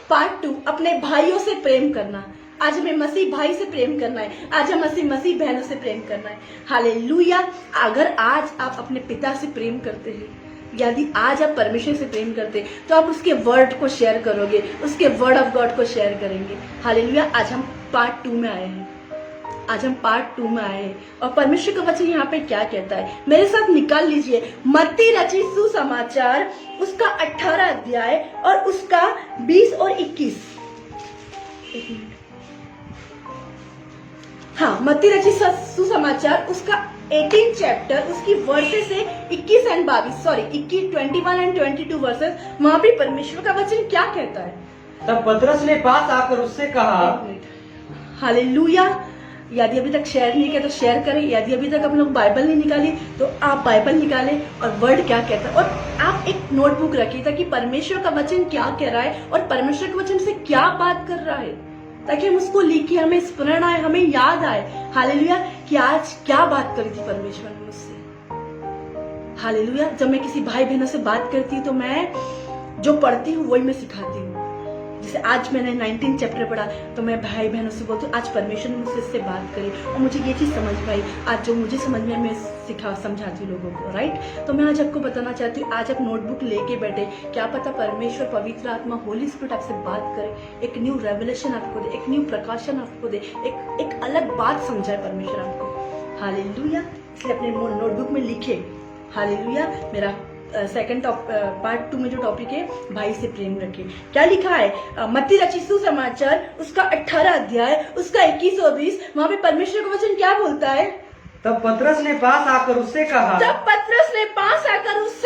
Part 2, अपने भाइयों से प्रेम करना। आज हमें मसीह भाई से प्रेम करना है, आज हम मसीह बहनों से प्रेम करना है। हालेलुया। अगर आज आप अपने पिता से प्रेम करते हैं, यदि आज आप परमेश्वर से प्रेम करते हैं, तो आप उसके वर्ड को शेयर करोगे, उसके वर्ड ऑफ गॉड को शेयर करेंगे। हालेलुया। आज हम पार्ट 2 में आए हैं, आज हम पार्ट 2 में आए हैं और परमेश्वर का वचन यहाँ पे क्या कहता है, मेरे साथ निकाल लीजिए। मत्ती रचित सुसमाचार उसका 18 अध्याय और उसका 20 और 21। एक मिनट। हाँ, मत्ती रचित सुसमाचार उसका 18 चैप्टर, उसकी वर्सेस से 21 एंड 22, सॉरी 21 एंड 22 वर्सेस। वहां भी परमेश्वर का वचन क्या कहता है? तब पतरस ने पास आकर उससे कहा। हालेलुया। यदि अभी तक शेयर नहीं किया तो शेयर करें, यदि अभी तक हम लोग बाइबल नहीं निकाली तो आप बाइबल निकालें और वर्ड क्या कहता है, और आप एक नोटबुक रखिए ताकि परमेश्वर का वचन क्या कह रहा है और परमेश्वर के वचन से क्या बात कर रहा है, ताकि हम उसको लिखे, हमें स्मरण आए, हमें याद आए। हालेलुया कि आज क्या बात करी थी परमेश्वर ने मुझसे। हालेलुया। जब मैं किसी भाई बहनों से बात करती हूँ तो मैं जो पढ़ती हूँ वही मैं सिखाती हूँ। जैसे आज मैंने 19 चैप्टर पढ़ा तो मैं भाई बहनों से बोलती हूँ आज परमेश्वर ने मुझसे इससे बात करी और मुझे ये चीज समझ पाई। आज जो मुझे समझ में मैं समझाती हूँ लोगों को, राइट। तो मैं आज आपको बताना चाहती हूँ, आज आप नोटबुक लेके बैठे, क्या पता परमेश्वर पवित्र आत्मा होली स्पिरिट आपसे बात करे, एक न्यू रेवलेशन आपको दे, एक न्यू प्रकाशन आपको दे, एक अलग बात समझाए परमेश्वर आपको। हालेलुया। इसलिए अपने नोटबुक में लिखे। हालेलुया। मेरा सेकंड पार्ट 2 में जो टॉपिक है, भाई से प्रेम रखे। क्या लिखा है? मत्ती रचित सुसमाचार उसका 18 अध्याय उसका 21 और 20। वहां पे परमेश्वर का वचन क्या बोलता है? तब पतरस ने पास आकर उससे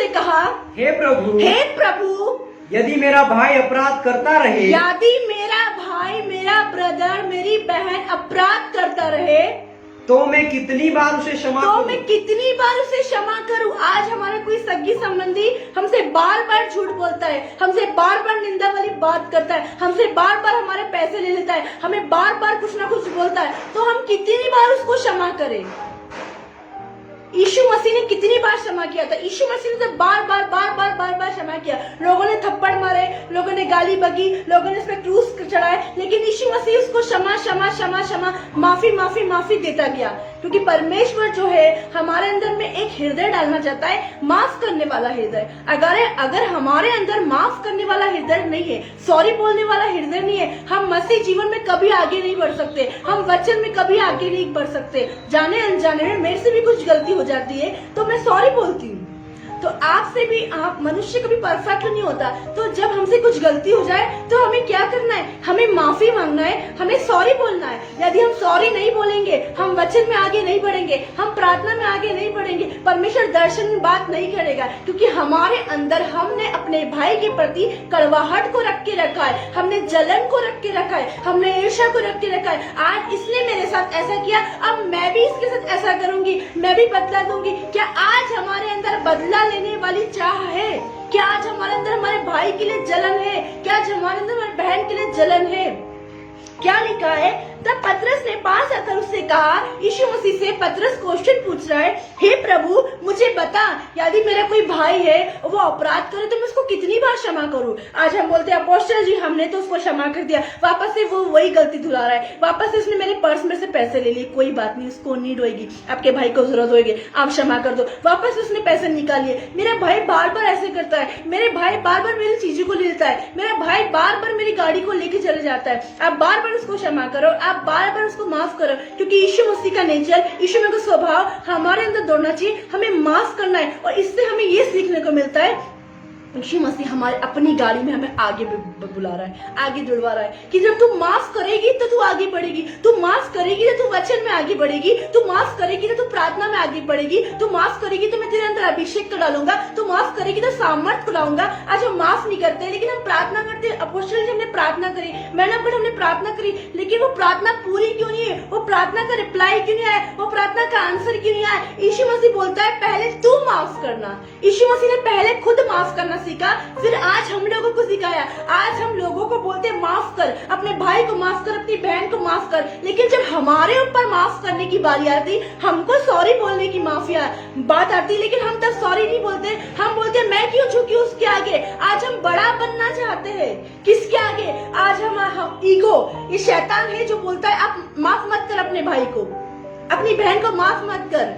कहा। हे प्रभु, यदि मेरा भाई अपराध करता रहे, यदि मेरा भाई, मेरा ब्रदर, मेरी बहन अपराध करता रहे तो मैं कितनी बार उसे क्षमा करूं? आज हमारा कोई सगी संबंधी हमसे बार बार झूठ बोलता है, हमसे बार बार निंदा वाली बात करता है, हमसे बार बार हमारे पैसे ले लेता है, हमें बार बार कुछ ना कुछ बोलता है, तो हम कितनी बार उसको क्षमा करें? यीशु मसीह ने कितनी बार क्षमा किया था? यीशु मसीह ने तो बार बार क्षमा किया। लोगों ने थप्पड़ मारे, लोगों ने गाली बकी, लोगों ने उस पर क्रूस चढ़ाए, लेकिन यीशु मसीह उसको क्षमा माफी देता गया, क्योंकि परमेश्वर जो है हमारे अंदर में एक हृदय डालना चाहता है, माफ करने वाला हृदय। अगर हमारे अंदर माफ करने वाला हृदय नहीं है, सॉरी बोलने वाला हृदय नहीं है, हम मसीह जीवन में कभी आगे नहीं बढ़ सकते, हम वचन में कभी आगे नहीं बढ़ सकते। जाने अनजाने में मेरे से भी कुछ गलती हो जाती है तो मैं सॉरी बोलती हूँ। तो आपसे भी, आप मनुष्य कभी परफेक्ट नहीं होता, तो जब हमसे कुछ गलती हो जाए तो हमें क्या करना है? हमें माफी मांगना है, हमें सॉरी बोलना है। यदि हम सॉरी नहीं बोलेंगे, हम वचन में आगे नहीं बढ़ेंगे, हम प्रार्थना में आगे नहीं बढ़ेंगे, परमेश्वर दर्शन में बात नहीं करेगा, क्योंकि हमारे अंदर हमने अपने भाई के प्रति कड़वाहट को रख के रखा है, हमने जलन को रख के रखा है, हमने ईर्ष्या को रख के रखा है। आज इसने मेरे साथ ऐसा किया, अब मैं भी इसके साथ ऐसा करूंगी, मैं भी बदला दूंगी। क्या आज हमारे अंदर बदला लेने वाली चाह है? क्या आज हमारे अंदर हमारे भाई के लिए जलन है? क्या आज हमारे अंदर हमारी बहन के लिए जलन है? क्या लिखा है? तब पतरस ने पास आकर उससे कहा, यीशु मसीह से पतरस क्वेश्चन पूछ रहा है, हे प्रभु मुझे बता, यदि मेरा कोई भाई है वो अपराध करे तो मैं उसको कितनी बार क्षमा करूं? आज हम बोलते हैं अपोस्टल जी हमने तो उसको क्षमा कर दिया, वापस से वो वही गलती धुला रहा है, वापस से उसने मेरे पर्स में से पैसे ले लिए, कोई बात नहीं, उसको नीड होगी, आपके भाई को जरूरत होगी, आप क्षमा कर दो। वापस उसने पैसे निकाल लिए, मेरा भाई बार बार ऐसे करता है, मेरे भाई बार बार मेरी चीजों को ले लेता है, मेरा भाई बार बार मेरी गाड़ी को लेके चले जाता है, आप बार बार उसको क्षमा करो, आप बार बार उसको माफ करो, क्योंकि यीशु मसीह का नेचर, यीशु मसीह का स्वभाव हमारे अंदर दौड़ना चाहिए, हमें माफ करना है। और इससे हमें ये सीखने को मिलता है, यीशु मसीह हमारे अपनी गाड़ी में हमें आगे बुला रहा है, आगे जुड़वा रहा है कि जब तू माफ करेगी तो तू आगे बढ़ेगी, तू माफ करेगी तो तू वचन में आगे बढ़ेगी, तू माफ करेगी तो तू प्रार्थना में आगे बढ़ेगी, तू माफ करेगी तो मैं तेरे अंदर अभिषेक को डालूंगा, तू माफ करेगी तो सामर्थ को लाऊंगा। आज हम माफ नहीं करते, लेकिन हम प्रार्थना करते हैं। अपोस्टल जी हमने प्रार्थना करी, मैंने हमने प्रार्थना करी, लेकिन वो प्रार्थना पूरी क्यों नहीं है? वो प्रार्थना का रिप्लाई क्यों नहीं आया? वो प्रार्थना का आंसर क्यों नहीं आया? यीशु मसीह बोलता है पहले तू माफ करना। यीशु मसीह ने पहले खुद माफ करना सीखा, फिर आज हम लोगों को सिखाया। आज हम लोगों को बोलते माफ कर, अपने भाई को माफ कर, अपनी बहन को माफ कर, लेकिन जब हमारे ऊपर माफ करने की बारी आती, हमको सॉरी बोलने की माफिया बात आती, लेकिन हम तब सॉरी नहीं बोलते। हम बोलते मैं क्यों झुकी उसके आगे। आज हम बड़ा बनना चाहते हैं, किसके आगे? आज हम ईगो, ये शैतान है जो बोलता है आप माफ मत कर अपने भाई को, अपनी बहन को माफ मत कर।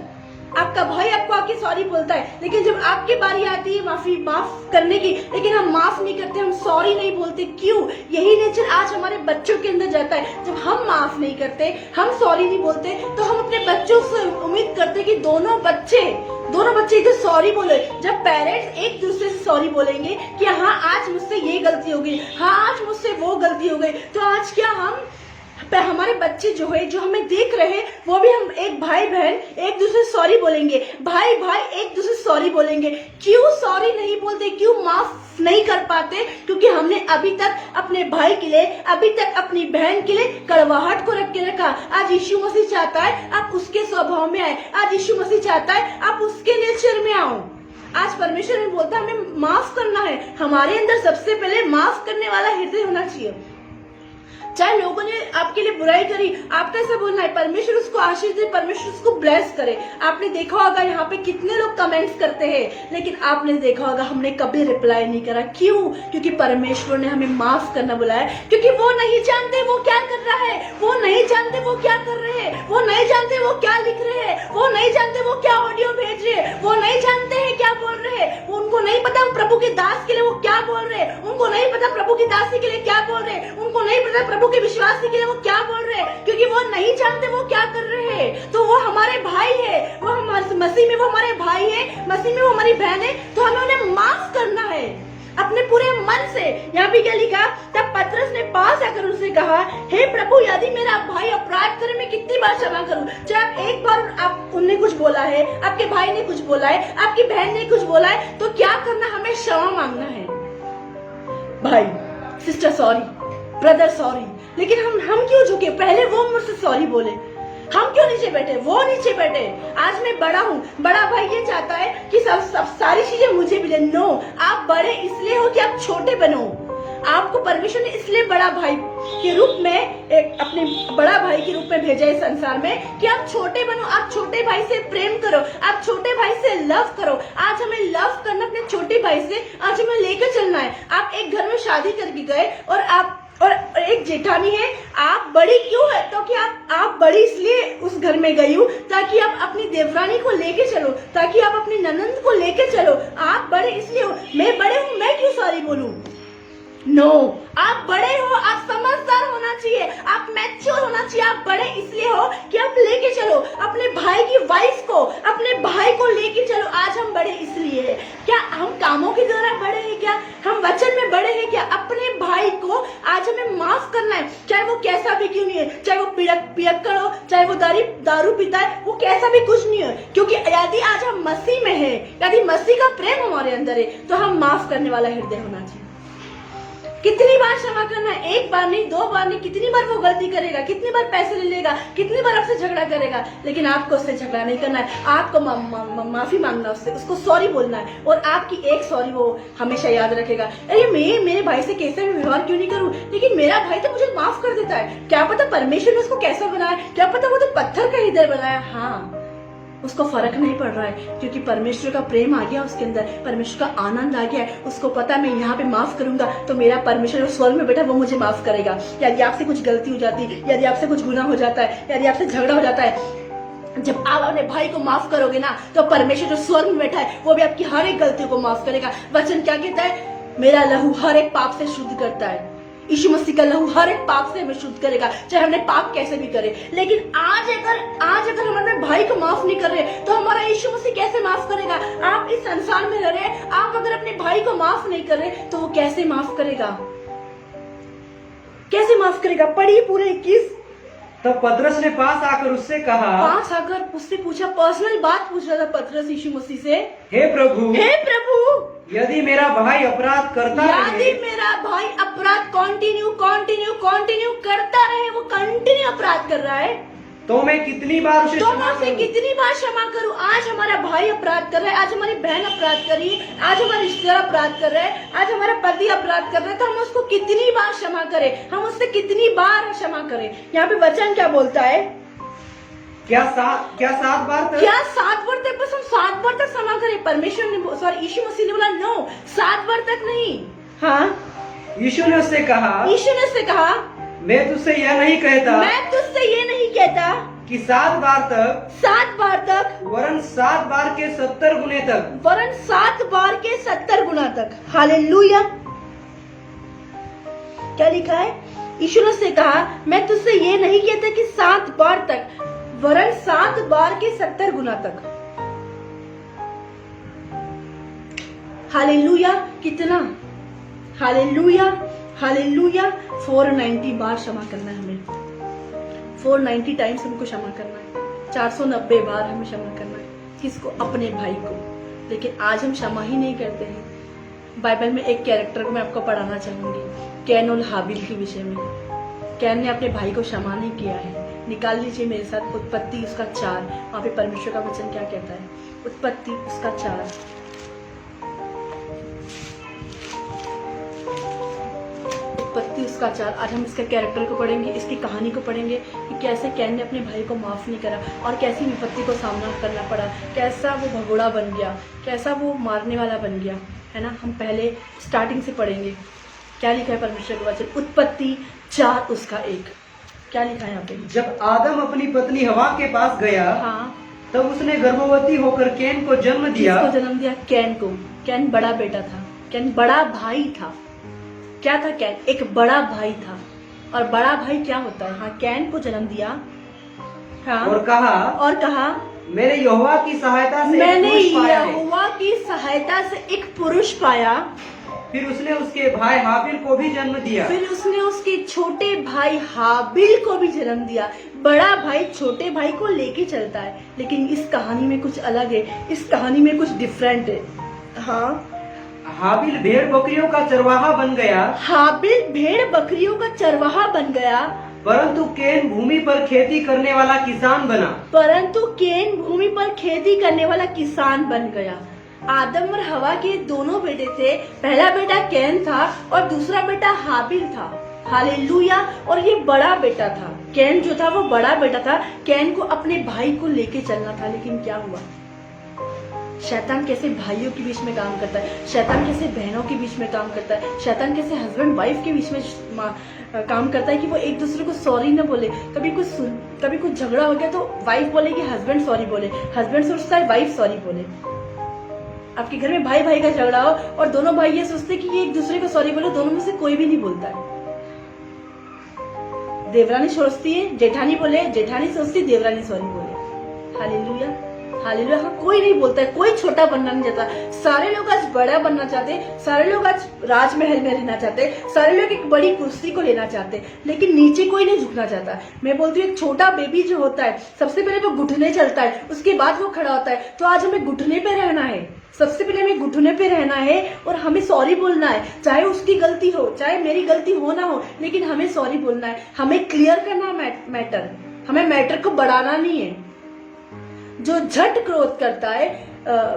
आपका भाई आपको आके सॉरी बोलता है, लेकिन जब आपकी बारी आती है माफ करने की, लेकिन हम माफ नहीं करते, हम सॉरी नहीं बोलते। क्यों? यही नेचर आज हमारे बच्चों के अंदर जाता है। जब हम माफ नहीं करते, हम सॉरी नहीं बोलते, तो हम अपने बच्चों से उम्मीद करते कि दोनों बच्चे इधर सॉरी बोले। जब पेरेंट्स एक दूसरे से सॉरी बोलेंगे कि हाँ आज मुझसे ये गलती हो गई, हाँ आज मुझसे वो गलती हो गई, तो आज क्या हमारे बच्चे जो है, जो हमें देख रहे हैं, वो भी हम एक भाई बहन एक दूसरे सॉरी बोलेंगे, भाई एक दूसरे सॉरी बोलेंगे। क्यों सॉरी नहीं बोलते? क्यों माफ नहीं कर पाते? क्योंकि हमने अभी तक अपने भाई के लिए, अभी तक अपनी बहन के लिए कड़वाहट को रख के रखा। आज यीशु मसीह चाहता है आप उसके स्वभाव में आए। आज यीशु मसीह चाहता है आप उसके नेचर में आओ। आज परमेश्वर ने बोलता है हमें माफ करना है। हमारे अंदर सबसे पहले माफ करने वाला हृदय होना चाहिए। चाहे लोगों ने आपके लिए बुराई करी, आपको ऐसा बोलना है परमेश्वर उसको आशीष दे, परमेश्वर उसको ब्लेस करे। आपने देखा होगा यहाँ पे कितने लोग कमेंट्स करते हैं, लेकिन आपने देखा होगा हमने कभी रिप्लाई नहीं करा। क्यों? क्योंकि परमेश्वर ने हमें माफ करना बुलाया, क्योंकि वो नहीं जानते वो क्या कर रहा है, वो नहीं जानते वो क्या कर रहे हैं, वो नहीं जानते वो क्या लिख रहे हैं, वो नहीं जानते वो क्या ऑडियो भेज रहे हैं, वो नहीं जानते हैं क्या बोल रहे हैं, उनको नहीं पता प्रभु के दास के लिए वो क्या बोल रहे हैं, उनको नहीं पता प्रभु की दासी के लिए क्या बोल रहे हैं, उनको नहीं पता प्रभु के विश्वासी के लिए वो क्या बोल रहे हैं, क्योंकि वो नहीं जानते वो क्या कर रहे हैं। तो वो हमारे भाई है, वो हमारे मसीह में वो हमारे भाई है, मसीह में वो हमारी बहन है, तो हमें उन्हें माफ करना है अपने पूरे मन से। यहाँ पे क्या लिखा? तब पतरस ने पास आकर उससे कहा, हे प्रभु, यदि मेरा भाई अपराध करे मैं कितनी बार क्षमा करूं? चाहे एक बार उनने कुछ बोला है, आपके भाई ने कुछ बोला है, आपकी बहन ने कुछ बोला है, तो क्या करना? हमें क्षमा मांगना है। भाई सिस्टर सॉरी, ब्रदर सॉरी। लेकिन हम क्यों झुके? पहले वो मुझसे सॉरी बोले, हम क्यों नीचे बैठे? वो नीचे बैठे। आज मैं बड़ा हूँ, बड़ा भाई ये चाहता है कि सब सारी चीजें मुझे मिले। नो, आप बड़े इसलिए हो कि आप छोटे बनो। आपको परमेश्वर ने इसलिए बड़ा भाई के रूप में, एक अपने बड़ा भाई के रूप में भेजा है संसार में कि आप छोटे बनो, आप छोटे भाई से प्रेम करो, आप छोटे भाई से लव करो। आज हमें लव करना अपने छोटे भाई से, आज हमें लेकर चलना है। आप एक घर में शादी करके गए और एक जेठानी है, आप बड़ी क्यों है? तो कि आप बड़ी इसलिए उस घर में गई हूँ ताकि आप अपनी देवरानी को लेके चलो, ताकि आप अपनी ननंद को लेके चलो। आप बड़े इसलिए हो, मैं बड़े हूँ, मैं क्यों सॉरी बोलूं? नो, आप बड़े हो, आप समझदार होना चाहिए, आप मैच्योर होना चाहिए। आप बड़े इसलिए हो कि आप लेके चलो अपने भाई की वाइफ को, अपने भाई को लेके चलो। आज हम बड़े इसलिए हैं। क्या हम कामों के द्वारा बड़े हैं? क्या हम वचन में बड़े हैं? क्या अपने भाई को आज हमें माफ करना है, चाहे वो कैसा भी क्यों नहीं है, चाहे वो पियक्कड़ हो, चाहे वो दारू पीता है, वो कैसा भी कुछ नहीं है। क्योंकि यदि आज हम मसीह में है, यदि मसीह का प्रेम हमारे अंदर है, तो हम माफ करने वाला हृदय होना चाहिए। कितनी बार क्षमा करना है? एक बार नहीं, दो बार नहीं, कितनी बार वो गलती करेगा, कितनी बार पैसे ले लेगा, कितनी बार आपसे झगड़ा करेगा, लेकिन आपको उससे झगड़ा नहीं करना है। आपको माफी मांगना उससे, उसको सॉरी बोलना है, और आपकी एक सॉरी वो हमेशा याद रखेगा। अरे मैं मेरे भाई से कैसे भी व्यवहार क्यों नहीं करूं, लेकिन मेरा भाई तो मुझे माफ कर देता है। क्या पता परमेश्वर ने उसको कैसा बनाया, क्या पता वो तो पत्थर का हृदय बनाया। हाँ, उसको फर्क नहीं पड़ रहा है, क्योंकि परमेश्वर का प्रेम आ गया उसके अंदर, परमेश्वर का आनंद आ गया है। उसको पता मैं यहाँ पे माफ करूंगा तो मेरा परमेश्वर स्वर्ग में बैठा वो मुझे माफ करेगा। यदि आपसे कुछ गलती हो जाती, यदि आपसे कुछ गुनाह हो जाता है, यदि आपसे झगड़ा हो जाता है, जब आप अपने भाई को माफ करोगे ना, तो परमेश्वर जो स्वर्ग में बैठा है वो भी आपकी हर एक गलतियों को माफ करेगा। वचन क्या कहता है? मेरा लहू हर एक पाप से शुद्ध करता है। यीशु मसीह का लहू हर एक पाप से हमें शुद्ध करेगा, चाहे हमने पाप कैसे भी करे। लेकिन आज अगर हम अपने भाई को माफ नहीं कर रहे, तो हमारा यीशु मसीह कैसे माफ करेगा? आप इस संसार में रह रहे, आप अगर अपने भाई को माफ नहीं कर रहे, तो वो कैसे माफ करेगा? कैसे माफ करेगा? पढ़िए पूरे 21। तब पतरस ने पास आकर उससे कहा, पास आकर उससे पूछा, पर्सनल बात पूछ रहा था पतरस यीशु मसीह से, हे प्रभु, यदि मेरा भाई अपराध करता रहे, यदि मेरा भाई अपराध कंटिन्यू करता रहे, वो कंटिन्यू अपराध कर रहा है, तो मैं कितनी बार उसे तो क्षमा मैं उसे करूं? कितनी बार क्षमा करूं? आज हमारा भाई अपराध कर रहा है, आज हमारी बहन अपराध कर रही है, आज हमारे रिश्तेदार अपराध कर रहे हैं, आज हमारा पति अपराध कर रहे हैं, तो हम उसको कितनी बार क्षमा करें? हम उससे कितनी बार क्षमा करें? यहाँ पे वचन क्या बोलता है? क्या 7 बार तक? क्या 7 बार तक? बस हम 7 बार तक क्षमा करें? परमेश्वर ने, सॉरी, यीशु मसीह ने बोला नो, 7 बार तक नहीं। हाँ, यीशु ने उससे कहा, यीशु ने उससे कहा, मैं तुझसे यह नहीं कहता मैं तुझसे ये नहीं कहता कि 7 बार तक, 7 बार तक, वरन 7 बार के 70 गुने तक। वरन 7 बार के 70 गुना तक। हालेलुया। क्या लिखा है? यीशु ने उससे कहा, मैं तुझसे ये नहीं कहता कि 7 बार तक, वरन 7 बार के 70 गुना तक। हालेलुया। कितना? Hallelujah, hallelujah. 490 बार क्षमा करना है हमें, 490 टाइम्स हमको क्षमा करना है, 490 बार हमें क्षमा करना है। किसको? अपने भाई को। लेकिन आज हम क्षमा ही नहीं करते हैं। बाइबल में एक कैरेक्टर को मैं आपको पढ़ाना चाहूंगी, कैन और हाबिल के विषय में। कैन ने अपने भाई को क्षमा नहीं किया है। निकाल लीजिए मेरे साथ उत्पत्ति उसका 4, वहां पे परमेश्वर का वचन क्या कहता है? उत्पत्ति उसका 4, उत्पत्ति उसका 4। आज हम इसका कैरेक्टर को पढ़ेंगे, इसकी कहानी को पढ़ेंगे कि कैसे कैन ने अपने भाई को माफ नहीं करा और कैसी विपत्ति को सामना करना पड़ा, कैसा वो भगोड़ा बन गया, कैसा वो मारने वाला बन गया, है ना। हम पहले स्टार्टिंग से पढ़ेंगे। क्या लिखा है परमेश्वर के वचन? उत्पत्ति 4 उसका 1। क्या लिखा है यहाँ पे? जब आदम अपनी पत्नी हवा के पास गया, हाँ, तब उसने गर्भवती होकर कैन को जन्म दिया। किसको जन्म दिया? कैन को। कैन बड़ा बेटा था, कैन बड़ा भाई था। क्या था कैन? एक बड़ा भाई था। और बड़ा भाई क्या होता है? हाँ, कैन को जन्म दिया। हाँ, और कहा, मैंने यहोवा की सहायता से मैंने एक पुरुष पाया है। यहोवा की सहायता से एक पुरुष पाया। फिर उसने उसके भाई हाबिल को भी जन्म दिया। फिर उसने उसके छोटे भाई हाबिल को भी जन्म दिया। बड़ा भाई छोटे भाई को लेके चलता है, लेकिन इस कहानी में कुछ अलग है, इस कहानी में कुछ डिफरेंट है। हाँ, हाबिल भेड़ बकरियों का चरवाहा बन गया। हाबिल भेड़ बकरियों का चरवाहा बन गया, परंतु कैन भूमि पर खेती करने वाला किसान बना। परंतु कैन भूमि पर खेती करने वाला किसान बन गया। आदम और हवा के दोनों बेटे थे। पहला बेटा कैन था और दूसरा बेटा हाबिल था। हालेलुया। और ये बड़ा बेटा था। कैन जो था वो बड़ा बेटा था। कैन को अपने भाई को लेके चलना था, लेकिन क्या हुआ? शैतान कैसे भाइयों के बीच में काम करता है, शैतान कैसे बहनों के बीच में काम करता है, शैतान कैसे हस्बैंड वाइफ के बीच में काम करता है कि वो एक दूसरे को सॉरी न बोले। कभी कुछ झगड़ा हो गया तो वाइफ बोले कि हस्बैंड सॉरी बोले, हस्बैंड सोचता है वाइफ सॉरी बोले। आपके घर में भाई भाई का झगड़ा हो और दोनों भाई ये सोचते कि ये एक दूसरे को सॉरी बोले, दोनों में से कोई भी नहीं बोलता है। देवरानी सोचती है जेठानी बोले, जेठानी सोचती देवरानी सॉरी बोले। Hallelujah, hallelujah. हाँ, कोई नहीं बोलता है, कोई छोटा बनना नहीं चाहता। सारे लोग आज बड़ा बनना चाहते, सारे लोग आज राजमहल में रहना चाहते, सारे लोग एक बड़ी कुर्सी को लेना चाहते, लेकिन नीचे कोई नहीं झुकना चाहता। मैं बोलती हूँ एक छोटा बेबी जो होता है सबसे पहले वो घुटने चलता है, उसके बाद वो खड़ा होता है। तो आज हमें घुटने पे रहना है, सबसे पहले हमें घुटने पे रहना है और हमें सॉरी बोलना है। चाहे उसकी गलती हो, चाहे मेरी गलती हो ना हो, लेकिन हमें सॉरी बोलना है। हमें क्लियर करना है मैटर, हमें मैटर को बढ़ाना नहीं है। जो झट क्रोध करता है,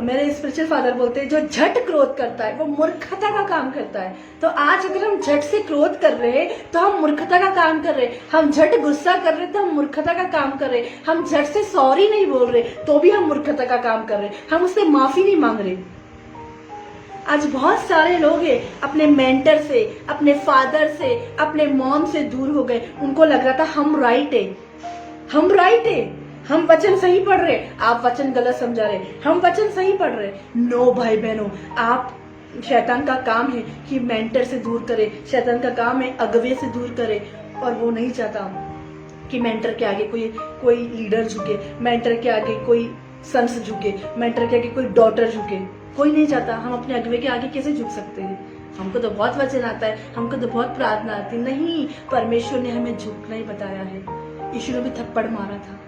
मेरे स्पिरिचुअल फादर बोलते हैं, जो झट क्रोध करता है वो मूर्खता का काम करता है। तो आज अगर हम झट से क्रोध कर रहे हैं तो हम मूर्खता का काम कर रहे हैं। हम झट गुस्सा कर रहे हैं तो हम मूर्खता का काम कर रहे हैं। हम झट से सॉरी नहीं बोल रहे तो भी हम मूर्खता का काम कर रहे हैं। हम उससे माफी नहीं मांग रहे। आज बहुत सारे लोग हैं अपने मेंटर से, अपने फादर से, अपने मॉम से दूर हो गए। उनको लग रहा था हम राइट है, हम राइट है, हम वचन सही पढ़ रहे, आप वचन गलत समझा रहे, हम वचन सही पढ़ रहे। नो भाई बहनों, आप, शैतान का काम है कि मेंटर से दूर करे, शैतान का काम है अगवे से दूर करे। और वो नहीं चाहता कि मेंटर के आगे कोई लीडर झुके, मेंटर के आगे कोई सन्स झुके, मेंटर के आगे कोई डॉटर झुके। कोई नहीं चाहता। हम अपने अगवे के आगे कैसे झुक सकते हैं? हमको तो बहुत वचन आता है, हमको तो बहुत प्रार्थना आती है। नहीं, परमेश्वर ने हमें झुकना ही बताया है। यीशु ने भी थप्पड़ मारा था,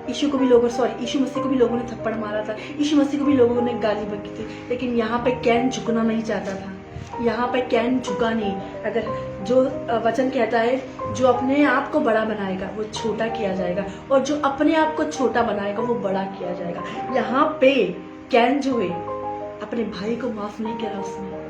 यीशु मसीह को भी लोगों ने थप्पड़ मारा था, यीशु मसीह को भी लोगों ने गाली बकी थी। लेकिन यहाँ पे कैन झुकना नहीं चाहता था, यहाँ पे कैन झुका नहीं। अगर जो वचन कहता है जो अपने आप को बड़ा बनाएगा वो छोटा किया जाएगा, और जो अपने आप को छोटा बनाएगा वो बड़ा किया जाएगा। यहाँ पे कैन जो है अपने भाई को माफ नहीं करा उसने।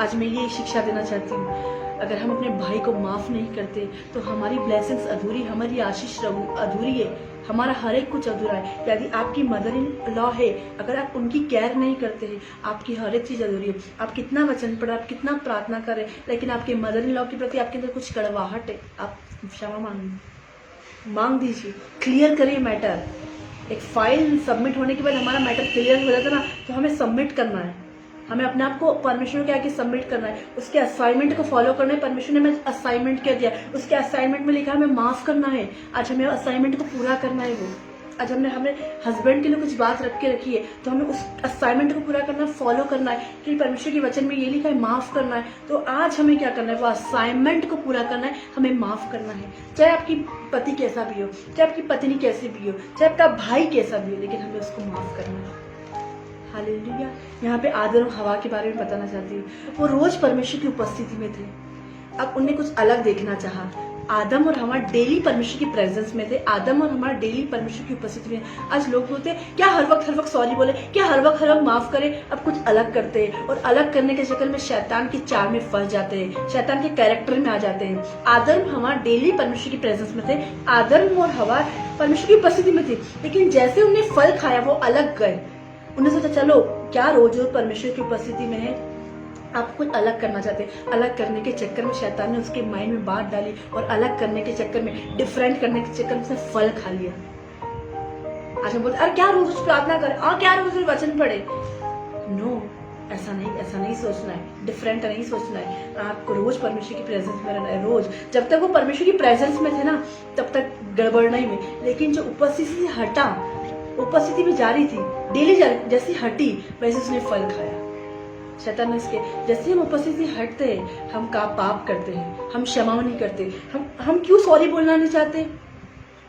आज मैं ये शिक्षा देना चाहती हूँ, अगर हम अपने भाई को माफ नहीं करते तो हमारी ब्लेसिंग्स अधूरी, हमारी आशीष अधूरी है, हमारा हर एक कुछ अधूरा है। यदि आपकी मदर इन लॉ है, अगर आप उनकी केयर नहीं करते हैं, आपकी हर एक चीज़ अधूरी है। आप कितना वचन पढ़े, आप कितना प्रार्थना करें, लेकिन आपके मदर इन लॉ के प्रति आपके अंदर कुछ कड़वाहट है, आप क्षमा मांग दीजिए, क्लियर करिए मैटर। एक फाइल सबमिट होने के बाद हमारा मैटर क्लियर हो जाता है ना, तो हमें सबमिट करना है, हमें अपने आप को परमेश्वर के आगे सबमिट करना है, उसके असाइनमेंट को फॉलो करना है। परमेश्वर ने हमें असाइनमेंट क्या दिया, उसके असाइनमेंट में लिखा है हमें माफ करना है। आज हमें असाइनमेंट को पूरा करना है। वो आज हमने हस्बैंड के लिए कुछ बात रख के रखी है, तो हमें उस असाइनमेंट को पूरा करना है, फॉलो करना है कि परमेश्वर के वचन में ये लिखा है माफ करना है। तो आज हमें क्या करना है, वो असाइनमेंट को पूरा करना है, हमें माफ करना है। चाहे आपकी पति कैसा भी हो, चाहे आपकी पत्नी कैसी भी हो, चाहे आपका भाई कैसा भी हो, लेकिन हमें उसको माफ करना है। हालेलुया। यहाँ पे आदम और हवा के बारे में बताना चाहती हूँ। वो रोज परमेश्वर की उपस्थिति में थे। अब उन्हें कुछ अलग देखना चाहा। आदम और हवा डेली परमेश्वर की प्रेजेंस में थे। आदम और हवा डेली परमेश्वर की उपस्थिति में। आज लोग बोलते हैं क्या हर वक्त सॉरी बोले, क्या हर वक्त माफ करे। अब कुछ अलग करते हैं, और अलग करने के चक्कर में शैतान की चाल में फंस जाते हैं, शैतान के कैरेक्टर में आ जाते हैं। आदम हवा डेली परमेश्वर की प्रेजेंस में थे। आदम और हवा परमेश्वर की उपस्थिति में थे, लेकिन जैसे उन्हें फल खाया वो अलग गए। उन्हें सोचा चलो क्या रोज रोज परमेश्वर की उपस्थिति में है, आप कुछ अलग करना चाहते हैं। अलग करने के चक्कर में शैतान ने उसके माइंड में बात डाली, और अलग करने के चक्कर में, डिफरेंट करने के चक्कर में उसने फल खा लिया। आज हम बोलते अरे क्या रोज प्रार्थना करें, क्या रोज वचन पढ़े। नो, ऐसा नहीं सोचना है, डिफरेंट नहीं सोचना है। आपको रोज परमेश्वर की प्रेजेंस में रहना है। रोज जब तक वो परमेश्वर की प्रेजेंस में थे ना, तब तक गड़बड़ नहीं में। लेकिन जो उपस्थिति से हटा, उपस्थिति में जारी थी, डेली जैसी हटी वैसे उसने फल खाया। शैतान ने इसके जैसे हम उपस्थिति से हटते हैं, हम का पाप करते हैं, हम क्षमा नहीं करते। हम क्यों सॉरी बोलना नहीं चाहते,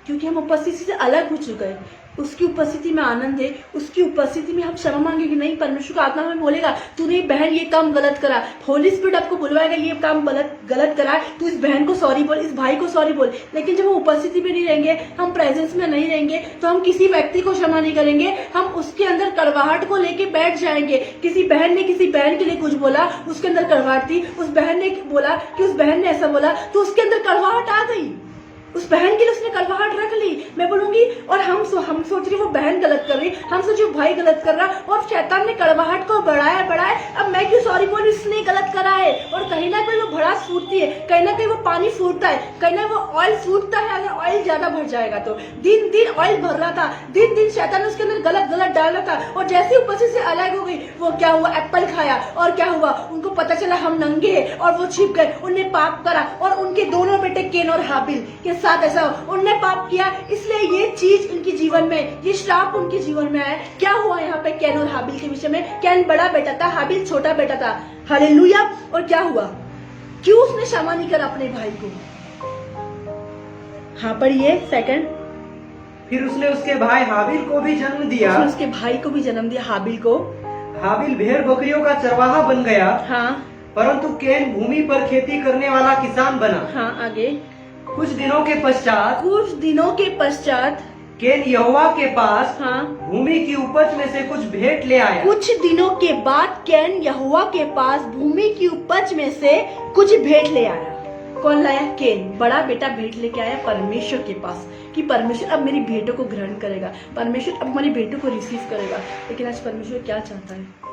क्योंकि हम उपस्थिति से अलग हो चुके हैं। उसकी उपस्थिति में आनंद है, उसकी उपस्थिति में हम क्षमा मांगेंगे नहीं। परमेश्वर का आत्मा हमें बोलेगा तूने बहन ये काम गलत करा, होली स्पिरिट आपको बुलवाएगा ये काम गलत करा, तू इस बहन को सॉरी बोल, इस भाई को सॉरी बोल। लेकिन जब हम उपस्थिति में नहीं रहेंगे, हम प्रेजेंस में नहीं रहेंगे, तो हम किसी व्यक्ति को क्षमा नहीं करेंगे। हम उसके अंदर कड़वाहट को लेके बैठ जाएंगे। किसी बहन ने किसी बहन के लिए कुछ बोला, उसके अंदर कड़वाहट थी। उस बहन ने बोला कि उस बहन ने ऐसा बोला, तो उसके अंदर कड़वाहट आ गई। उस बहन के लिए उसने कड़वाहट रख ली। मैं बोलूंगी, और हम सोच रहे वो बहन गलत कर रही, हम सोचे भाई गलत कर रहा, और शैतान ने कड़वाहट को बढ़ाया। अब मैं क्यों सॉरी बोलूं, इसने गलत करा है। और कहीं ना कहीं वो भड़ास फूटती है, कहीं ना कहीं वो पानी फूटता है, कहीं ना वो ऑयल फूटता है। अगर ऑयल ज्यादा भर जाएगा तो दिन ऑयल भर रहा था, दिन शैतान ने उसके अंदर गलत डाल रहा था। और जैसे उपस्थिति से अलग हो गई, वो क्या हुआ, एप्पल खाया, और क्या हुआ, उनको पता चला हम नंगे हैं, और वो छिप गए, उन्हें पाप करा। और उनके दोनों बेटे केन और हाबिल के साथ ऐसा उनने पाप किया, इसलिए ये चीज उनके जीवन में, ये श्राप उनके जीवन में आया। क्या हुआ यहाँ पे केन और हाबिल के विषय में? केन बड़ा बेटा था, हाबिल छोटा बेटा था। हालेलुया। और क्या हुआ, क्यों उसने क्षमा नहीं करा अपने भाई को? हाँ पढ़िए सेकंड। फिर उसने उसके भाई हाबिल को भी जन्म दिया। उसने उसके भाई को भी जन्म दिया, हाबिल को। हाबिल भेड़ बकरियों का चरवाहा बन गया, हाँ, परंतु केन भूमि पर खेती करने वाला किसान बना। हाँ आगे। कुछ दिनों के पश्चात केन यहोवा के पास, हाँ, भूमि की उपज में से कुछ भेंट ले आया। कुछ दिनों के बाद केन यहोवा के पास भूमि की उपज में से कुछ भेंट ले आया। कौन लाया? केन, बड़ा बेटा भेंट लेके आया परमेश्वर के पास, कि परमेश्वर अब मेरी भेंटों को ग्रहण करेगा, परमेश्वर अब हमारी भेंटों को रिसीव करेगा। लेकिन आज परमेश्वर क्या चाहता है?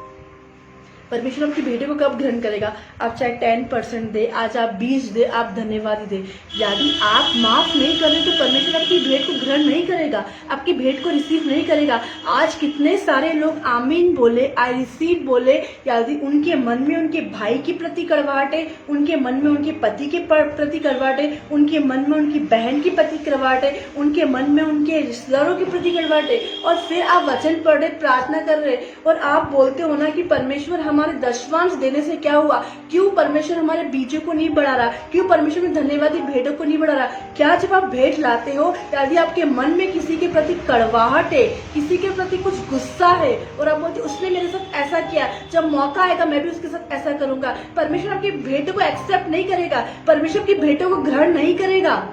परमेश्वर आपकी भेंटों को कब ग्रहण करेगा? आप चाहे 10% दे, आज आप 20 दे, आप धन्यवाद दे। यदि आप माफ नहीं करें तो परमेश्वर आपकी भेंट को ग्रहण नहीं करेगा, आपकी भेंट को रिसीव नहीं करेगा। आज कितने सारे लोग आमीन बोले, आई रिसीव बोले, यदि उनके मन में उनके भाई के प्रति कड़वाहट है, उनके मन में उनके पति के प्रति कड़वाहट है, उनके मन में उनकी बहन के प्रति कड़वाहट है, उनके मन में उनके रिश्तेदारों के प्रति कड़वाहट है, और फिर आप वचन पढ़ रहे, प्रार्थना कर रहे, और आप बोलते हो ना कि परमेश्वर हमारे दशमांश देने से क्या हुआ? क्यों परमेश्वर हमारे बीजों को नहीं बढ़ा रहा? क्यों परमेश्वर में धन्यवादी भेंटों को नहीं बढ़ा रहा? क्या जब आप भेंट लाते हो, यदि आपके मन में किसी के प्रति कड़वाहट है, किसी के प्रति कुछ गुस्सा है और आप बोलते उसने मेरे साथ ऐसा किया, जब मौका आएगा मैं भी उसके साथ ऐसा करूंगा, परमेश्वर आपकी भेंटों को एक्सेप्ट नहीं करेगा, परमेश्वर की भेंटों को ग्रहण नहीं करेगा।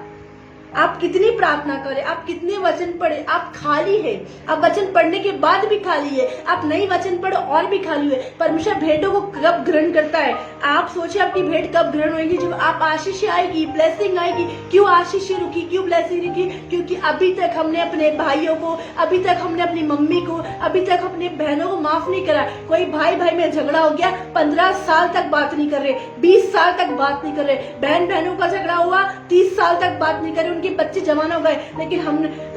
आप कितनी प्रार्थना करें, आप कितने वचन पढ़े, आप खाली है। आप वचन पढ़ने के बाद भी खाली है, आप नई वचन पढ़ो और भी खाली है। परमेश्वर भेंटों को कब ग्रहण करता है? आप सोचिए आपकी भेंट कब ग्रहण होगी? जब आप आशीष आएगी, ब्लेसिंग आएगी। क्यों आशीष रुकी, क्यों ब्लेसिंग रुकी? क्योंकि अभी तक हमने अपने भाइयों को, अभी तक हमने अपनी मम्मी को, अभी तक अपने बहनों को माफ नहीं करा। कोई भाई भाई में झगड़ा हो गया, 15 साल तक बात नहीं कर रहे, 20 साल तक बात नहीं कर रहे। बहन बहनों का झगड़ा हुआ, 30 साल तक बात नहीं कर रहे, उनके बच्चे जवान हो गए,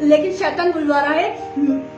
लेकिन शैतान बुलवा रहा है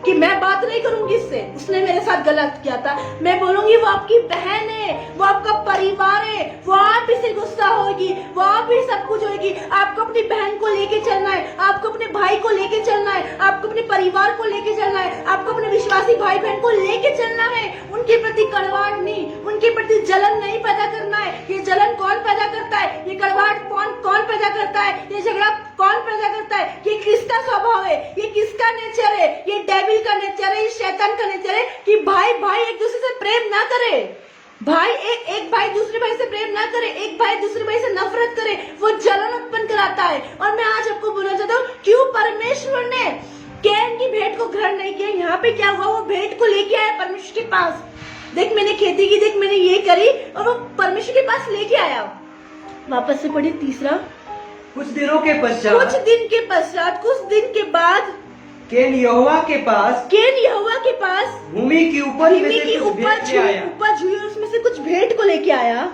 कि मैं बात नहीं करूंगी इससे, उसने मेरे साथ गलत किया था। मैं बोलूंगी वो आपकी बहन है, वो आपका परिवार है, वो आप ही से गुस्सा होगी, वो आप ही सब कुछ होगी। आपको अपनी बहन को लेके चलना है, आपको अपने भाई को लेके चलना है, आपको अपने परिवार को लेके चलना है, आपको अपने विश्वासी भाई बहन को लेके चलना है। उनके प्रति कड़वाहट नहीं, उनके प्रति जलन नहीं पैदा करना है। ये जलन कौन पैदा करता है? ये कड़वाहट कौन पैदा करता है? ये झगड़ा कौन पैदा करता है? ये किसका स्वभाव है? ये किसका नेचर है? ये डेविल का नेचर है, ये शैतान का नेचर है कि भाई भाई एक दूसरे से प्रेम ना करे, भाई एक भाई दूसरे भाई से प्रेम ना करे, एक भाई दूसरे भाई से नफरत करे, वो जलन उत्पन्न कराता है। और मैं आज आपको बोलना चाहता हूँ, क्यों परमेश्वर ने कैन की भेंट को ग्रहण नहीं किया? यहाँ पे क्या हुआ? वो भेंट को लेके आया परमेश्वर के पास। देख मैंने खेती की, देख मैंने ये करी, और वो परमेश्वर के पास लेके आया। वापस से पढ़ी तीसरा। कुछ दिनों के पश्चात, कुछ दिन के बाद केन यहोवा के पास भूमि की उपज में से कुछ भेंट ले आया। उपज हुई, उसमें से कुछ भेंट को लेके आया।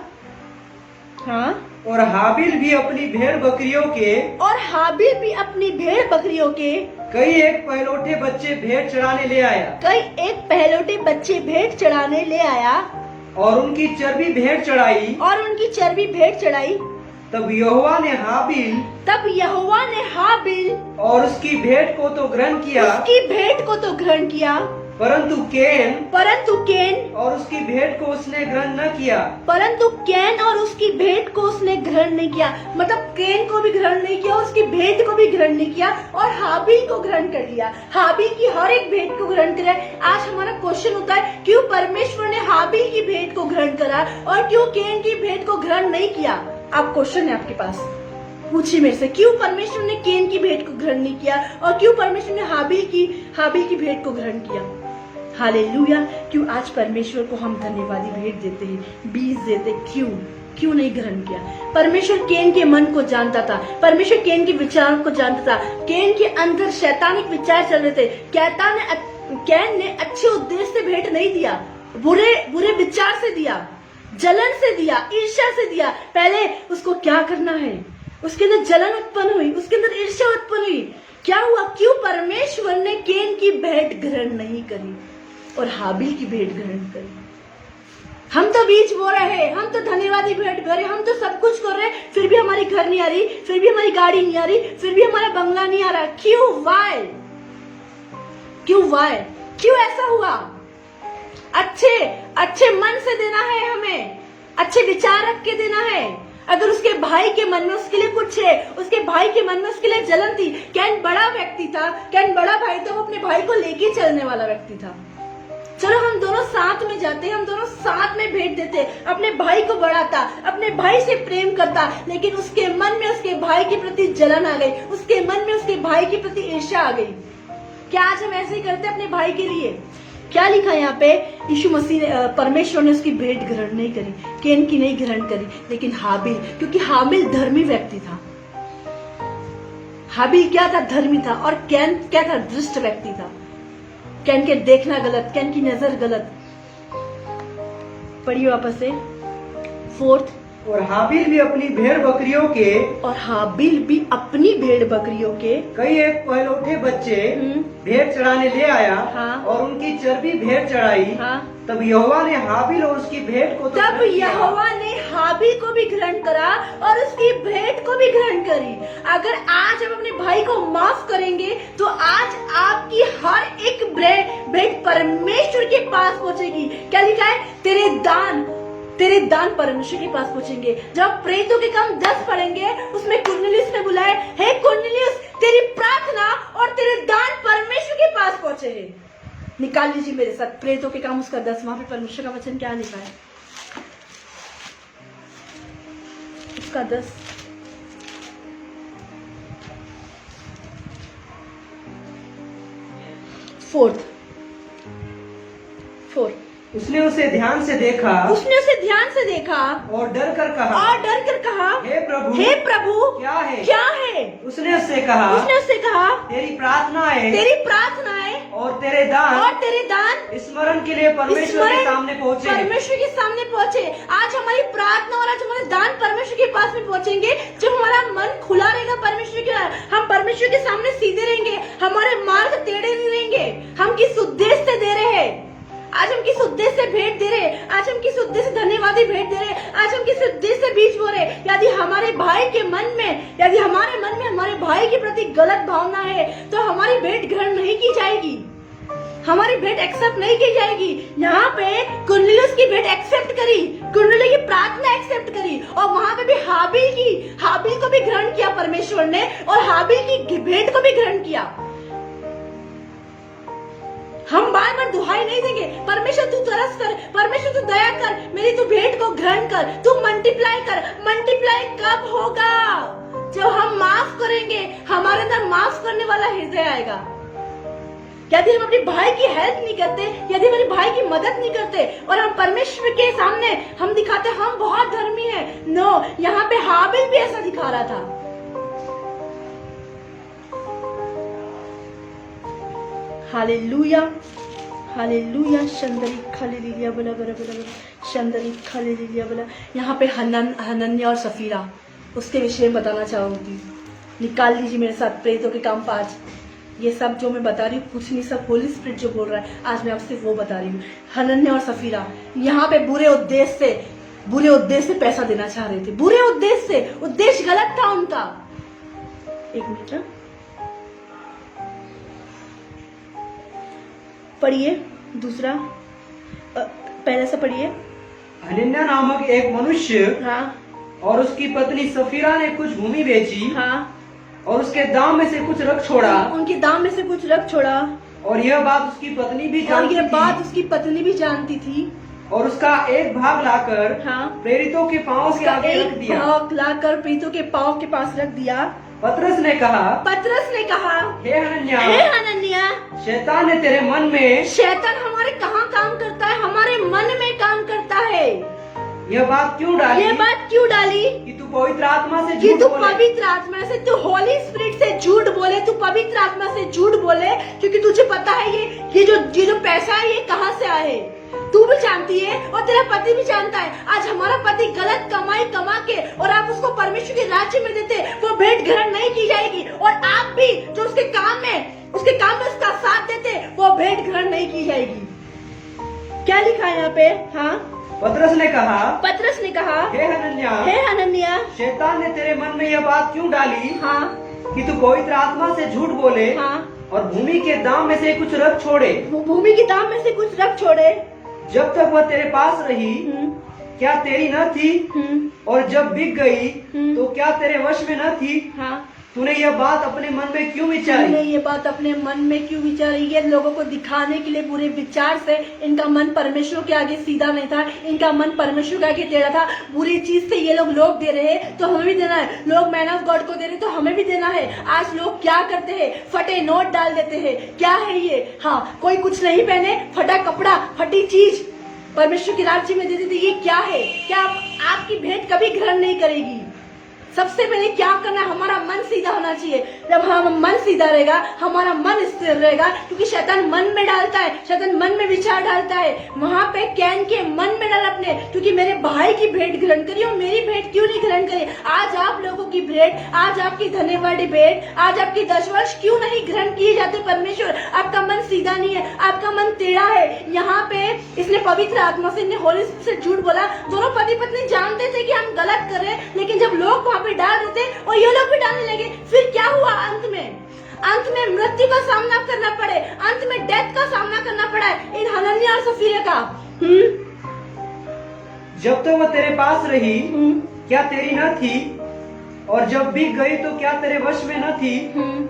हाँ, और हाबिल भी अपनी भेड़ बकरियों के कई एक पहलौठे बच्चे भेंट चढ़ाने ले आया और उनकी चर्बी भेंट चढ़ाई। तब यहोवा ने हाबिल और उसकी भेंट को तो ग्रहण किया, परंतु केन और उसकी भेंट को उसने ग्रहण नहीं किया। मतलब केन को भी ग्रहण नहीं किया, उसकी भेंट को भी ग्रहण नहीं किया, और हाबिल को ग्रहण कर लिया। हाबिल की हर एक भेंट को ग्रहण करा। आज हमारा क्वेश्चन होता है, क्यों परमेश्वर ने हाबिल की भेंट को ग्रहण करा और क्यों केन की भेंट को ग्रहण नहीं किया? आप क्वेश्चन है आपके पास, पूछिए मेरे से, क्यों परमेश्वर ने केन की भेंट को ग्रहण नहीं किया और क्यों परमेश्वर ने हाबिल की भेंट को ग्रहण किया? हालेलुया। क्यों आज परमेश्वर को हम धन्यवादी भेंट देते हैं, बीज देते, क्यों नहीं ग्रहण किया? परमेश्वर केन के मन को जानता था, परमेश्वर केन के विचारों को जानता था। केन के अंदर शैतानिक विचार चल रहे थे। केन ने अच्छे उद्देश्य से भेंट नहीं दिया, बुरे विचार से दिया, जलन से दिया, ईर्ष्या से दिया। पहले उसको क्या करना है, उसके अंदर जलन उत्पन्न हुई, उसके अंदर ईर्ष्या उत्पन्न हुई। क्या हुआ? क्यों परमेश्वर ने केन की भेंट ग्रहण नहीं करी और हाबिल की भेंट ग्रहण करी? हम तो बीज बो रहे हैं, हम तो धन्यवादी भेंट कर रहे, हम तो सब कुछ कर रहे, फिर भी हमारी घर नहीं आ रही, फिर भी हमारी गाड़ी नहीं आ रही, फिर भी हमारा बंगला नहीं आ रहा। क्यों? क्यों ऐसा हुआ? अच्छे मन से देना है, हमें अच्छे विचार रख के देना है। अगर उसके भाई के मन में उसके लिए कुछ है, उसके भाई के मन में उसके लिए जलन थी, कैन बड़ा व्यक्ति था, कैन बड़ा भाई था, वो अपने भाई को लेके चलने वाला व्यक्ति था। चलो हम दोनों साथ में जाते, हम दोनों साथ में भेंट देते, अपने भाई को बढ़ाता, अपने भाई से प्रेम करता, लेकिन उसके मन में उसके भाई के प्रति जलन आ गई, उसके मन में उसके भाई के प्रति ईर्ष्या आ गई। क्या आज हम ऐसे ही करते अपने भाई के लिए? क्या लिखा है यहाँ पे? यीशु मसीह परमेश्वर ने उसकी भेंट ग्रहण नहीं करी, केन की नहीं ग्रहण करी, लेकिन हाबिल, क्योंकि हाबिल धर्मी व्यक्ति था। हाबिल क्या था? धर्मी था। और कैन क्या था? दुष्ट व्यक्ति था। कैन के देखना गलत, कैन की नजर गलत। पढ़िए वापस से 4। और हाबिल भी अपनी भेड़ बकरियों के कई एक पहलौठे बच्चे भेंट चढ़ाने ले आया। हाँ। और उनकी चर्बी भेंट चढ़ाई। हाँ। तब यहोवा ने हाबिल और उसकी भेंट को हाबिल को भी ग्रहण करा और उसकी भेंट को भी ग्रहण करी। अगर आज हम अपने भाई को माफ करेंगे तो आज आपकी हर एक भेंट परमेश्वर के पास पहुंचेगी। क्या लिखा है? तेरे दान परमेश्वर के पास पहुंचेंगे। जब प्रेरितों के काम 10 पढ़ेंगे, उसमें कुरनेलियुस ने बुलाया, हे कुरनेलियुस, तेरी प्रार्थना और तेरे दान परमेश्वर के पास पहुंचे हैं। निकाल लीजिए मेरे साथ प्रेरितों के काम उसका 10, वहां पे परमेश्वर का वचन क्या लिखा है? उसका 10 4 उसने उसे ध्यान से देखा और डर कर कहा, हे प्रभु, क्या है? उसने उससे कहा, तेरी प्रार्थनाएं और तेरे दान स्मरण के लिए परमेश्वर के सामने पहुंचे। आज हमारी प्रार्थना और आज हमारे दान परमेश्वर के पास में पहुंचेंगे। जब हमारा मन खुला रहेगा परमेश्वर के, हम परमेश्वर के सामने सीधे रहेंगे, हमारे मार्ग टेढ़े नहीं रहेंगे। हम किस उद्देश्य से दे रहे हैं? आज हम किस उद्देश्य से भेंट दे रहे हैं? आज हम किस उद्देश्य से धन्यवादी भेंट दे रहे हैं? आज हम किस उद्देश्य से बीज बो रहे हैं? यदि हमारे भाई के मन में, यदि हमारे मन में हमारे भाई के प्रति गलत भावना है, तो हमारी भेंट ग्रहण नहीं की जाएगी, हमारी भेंट एक्सेप्ट नहीं की जाएगी। यहाँ पे कुरनेलियुस की भेंट एक्सेप्ट करी, कुरनेलियुस की प्रार्थना एक्सेप्ट करी, और वहां पे भी हाबिल को भी ग्रहण किया परमेश्वर ने, और हाबिल की भेंट को भी ग्रहण किया। हम बार बार दुहाई नहीं देंगे, परमेश्वर तू तरस कर, परमेश्वर तू दया कर, मेरी तू भेंट को ग्रहण कर, तू मल्टीप्लाई कर। मल्टीप्लाई कब होगा? जब हम माफ करेंगे, हमारे अंदर माफ करने वाला हृदय आएगा। यदि हम अपने भाई की हेल्प नहीं करते, यदि हमारे भाई की मदद नहीं करते, और हम परमेश्वर के सामने हम दिखाते हम बहुत धर्मी हैं, नो, यहाँ पे हाबिल भी ऐसा दिखा रहा था। Hallelujah, hallelujah. शंदरी खालेलुया बोला, शंदरी खालेलुया बोला। यहाँ पे हनन्या और सफीरा, उसके विषय में बताना चाहूंगी। निकाल लीजिए मेरे साथ प्रेरितों के काम 5। ये सब जो मैं बता रही हूँ कुछ नहीं, सब होली स्पिरिट जो बोल रहा है, आज मैं आपसे वो बता रही हूँ। हनन्या और सफीरा यहाँ पे बुरे उद्देश्य से पैसा देना चाह रहे थे, बुरे उद्देश्य से, उद्देश्य गलत था उनका। एक मिनट पढ़िए, दूसरा पहले से पढ़िए। हनन्या नामक एक मनुष्य, हाँ, और उसकी पत्नी सफीरा ने कुछ भूमि बेची, हाँ, और उसके दाम में से कुछ रख छोड़ा, उनके दाम में से कुछ रख छोड़ा, और यह बात उसकी पत्नी भी जानती थी, और उसका एक भाग लाकर, हाँ, प्रेरितों के पांव के आगे रख दिया। भाग लाकर प्रेरितों के पांव के पास रख दिया। पतरस ने कहा, हे हनन्या, शैतान ने तेरे मन में, शैतान हमारे कहाँ काम करता है? हमारे मन में काम करता है। यह बात क्यों डाली कि तू पवित्र आत्मा से झूठ बोले, पवित्र आत्मा से, तू होली स्पिरिट से झूठ बोले, तू पवित्र आत्मा से झूठ बोले, क्योंकि तुझे पता है ये जो पैसा है ये कहाँ से आए। तू भी जानती है और तेरा पति भी जानता है। आज हमारा पति गलत कमाई कमा के और आप उसको परमेश्वर के राज्य में देते, वो भेंट ग्रहण नहीं की जाएगी। और आप भी जो उसके काम में उसका साथ देते, वो भेंट ग्रहण नहीं की जाएगी। क्या लिखा है यहाँ पे? हाँ, पतरस ने कहा, हे हनन्या, शैतान ने तेरे मन में यह बात क्यों डाली, हाँ, कि तू पवित्र आत्मा से झूठ बोले, हाँ, और भूमि के दाम में से कुछ रख छोड़े, भूमि के दाम में से कुछ रख छोड़े। जब तक वह तेरे पास रही, क्या तेरी न थी? और जब बिक गई तो क्या तेरे वश में न थी? हाँ, तूने यह बात अपने मन में क्यों विचारी? ये लोगों को दिखाने के लिए बुरे विचार से, इनका मन परमेश्वर के आगे सीधा नहीं था, इनका मन परमेश्वर के आगे टेढ़ा था। बुरी चीज से ये लोग दे रहे हैं तो हमें भी देना है, लोग मैन ऑफ गॉड को दे रहे तो हमें भी देना है। आज लोग क्या करते हैं? फटे नोट डाल देते हैं। क्या है ये? हाँ, कोई कुछ नहीं पहने, फटा कपड़ा, फटी चीज परमेश्वर के राज्य में दे देते। ये क्या है? क्या आपकी भेंट कभी ग्रहण नहीं करेगी। सबसे पहले क्या करना है? हमारा मन सीधा होना चाहिए। जब हमारा मन सीधा रहेगा, हमारा मन स्थिर रहेगा, क्योंकि शैतान मन में डालता है, शैतान मन में विचार डालता है। वहां पे कैन के मन में डाल अपने, क्योंकि मेरे भाई की भेंट ग्रहण करी और मेरी भेंट क्यों नहीं ग्रहण करी? आज आप लोगों की भेंट, आज आपकी धन्यवादी भेंट, आज आपकी 10 वर्ष क्यों नहीं ग्रहण किए जाते? परमेश्वर, आपका मन सीधा नहीं है, आपका मन टेढ़ा है। यहाँ पे इसने पवित्र आत्मा से, होली से झूठ बोला। दोनों पति पत्नी जानते थे कि हम गलत कर रहे हैं, लेकिन जब लोग वहां पे डाल देते और ये लोग भी डालने लगे, फिर क्या हुआ? अंत में मृत्यु का सामना करना पड़े, अंत में डेथ का सामना करना है इन हनन्याह और सफीरा का। जब तो वह तेरे पास रही क्या तेरी न थी, और जब भी गई तो क्या तेरे वश में न थी।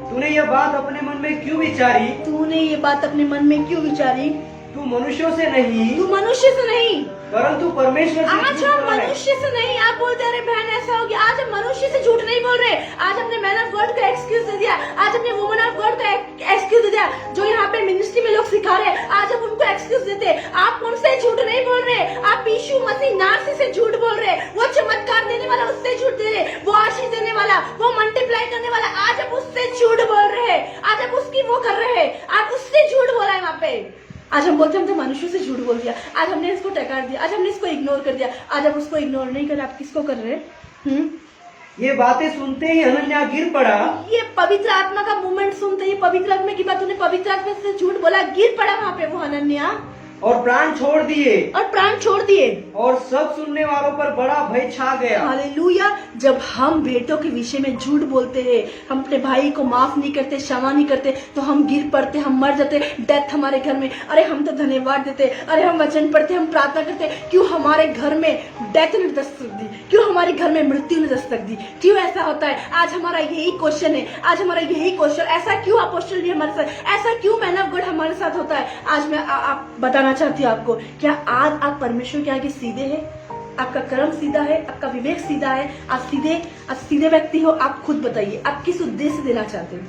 तूने यह बात अपने मन में क्यों विचारी, तूने ये बात अपने मन में क्यों विचारी। तू मनुष्यों से नहीं तू मनुष्य से नहीं, परंतु परमेश्वर से आज झूठ हम बोला है। मनुष्य से नहीं। आप बोलते अरे बहन ऐसा हो गया, आज हम मनुष्य से झूठ नहीं बोल रहे। आज हमने मैन ऑफ गॉड को एक्सक्यूज दे दिया, आज हमने वुमन ऑफ गॉड को एक्सक्यूज दे दिया। जो यहाँ पे मिनिस्ट्री में लोग सिखा रहे हैं, आज हम उनको एक्सक्यूज देते। आप उनसे झूठ नहीं बोल रहे, आप यीशु मसीह नासी से झूठ बोल रहे। वो चमत्कार देने वाला उससे झूठ दे रहे, वो आशीष देने वाला, वो मल्टीप्लाई करने वाला, आज आप उससे झूठ बोल रहे हैं। आज आप उसकी वो कर रहे हैं, आप उससे झूठ बोला है वहाँ पे। आज हम बोलते हैं हम तो मनुष्यों से झूठ बोल दिया, आज हमने इसको टकार दिया, आज हमने इसको इग्नोर कर दिया। आज आप उसको इग्नोर नहीं कर, आप किसको कर रहे हैं? ये बातें सुनते ही हनन्याह गिर पड़ा। ये पवित्र आत्मा का मूवमेंट सुनते ही, पवित्र आत्मा की बात, उन्हें पवित्र आत्मा से झूठ बोला, गिर पड़ा वहाँ पे वो हनन्याह और प्राण छोड़ दिए, और सब सुनने वालों पर बड़ा भय छा गया। हालेलुया। जब हम बेटों के विषय में झूठ बोलते हैं, हम अपने भाई को माफ नहीं करते, क्षमा नहीं करते, तो हम गिर पड़ते, हम मर जाते, डेथ हमारे घर में। अरे हम तो धन्यवाद देते, अरे हम वचन पढ़ते, हम प्रार्थना करते, क्यों हमारे घर में डेथ ने दस्तक दी, क्यों हमारे घर में मृत्यु ने दस्तक दी, क्यों ऐसा होता है। आज हमारा यही क्वेश्चन है, आज हमारा यही क्वेश्चन, ऐसा क्यों अपोस्टल जी हमारे साथ, ऐसा क्यों मैन ऑफ गॉड हमारे साथ होता है। आज मैं आप बताना चाहती हूँ आपको, क्या आज आप परमेश्वर के आगे सीधे हैं? आपका कर्म सीधा है, आपका विवेक सीधा है, आप सीधे व्यक्ति हो? आप खुद बताइए, आप किस उद्देश्य से देना चाहते हो।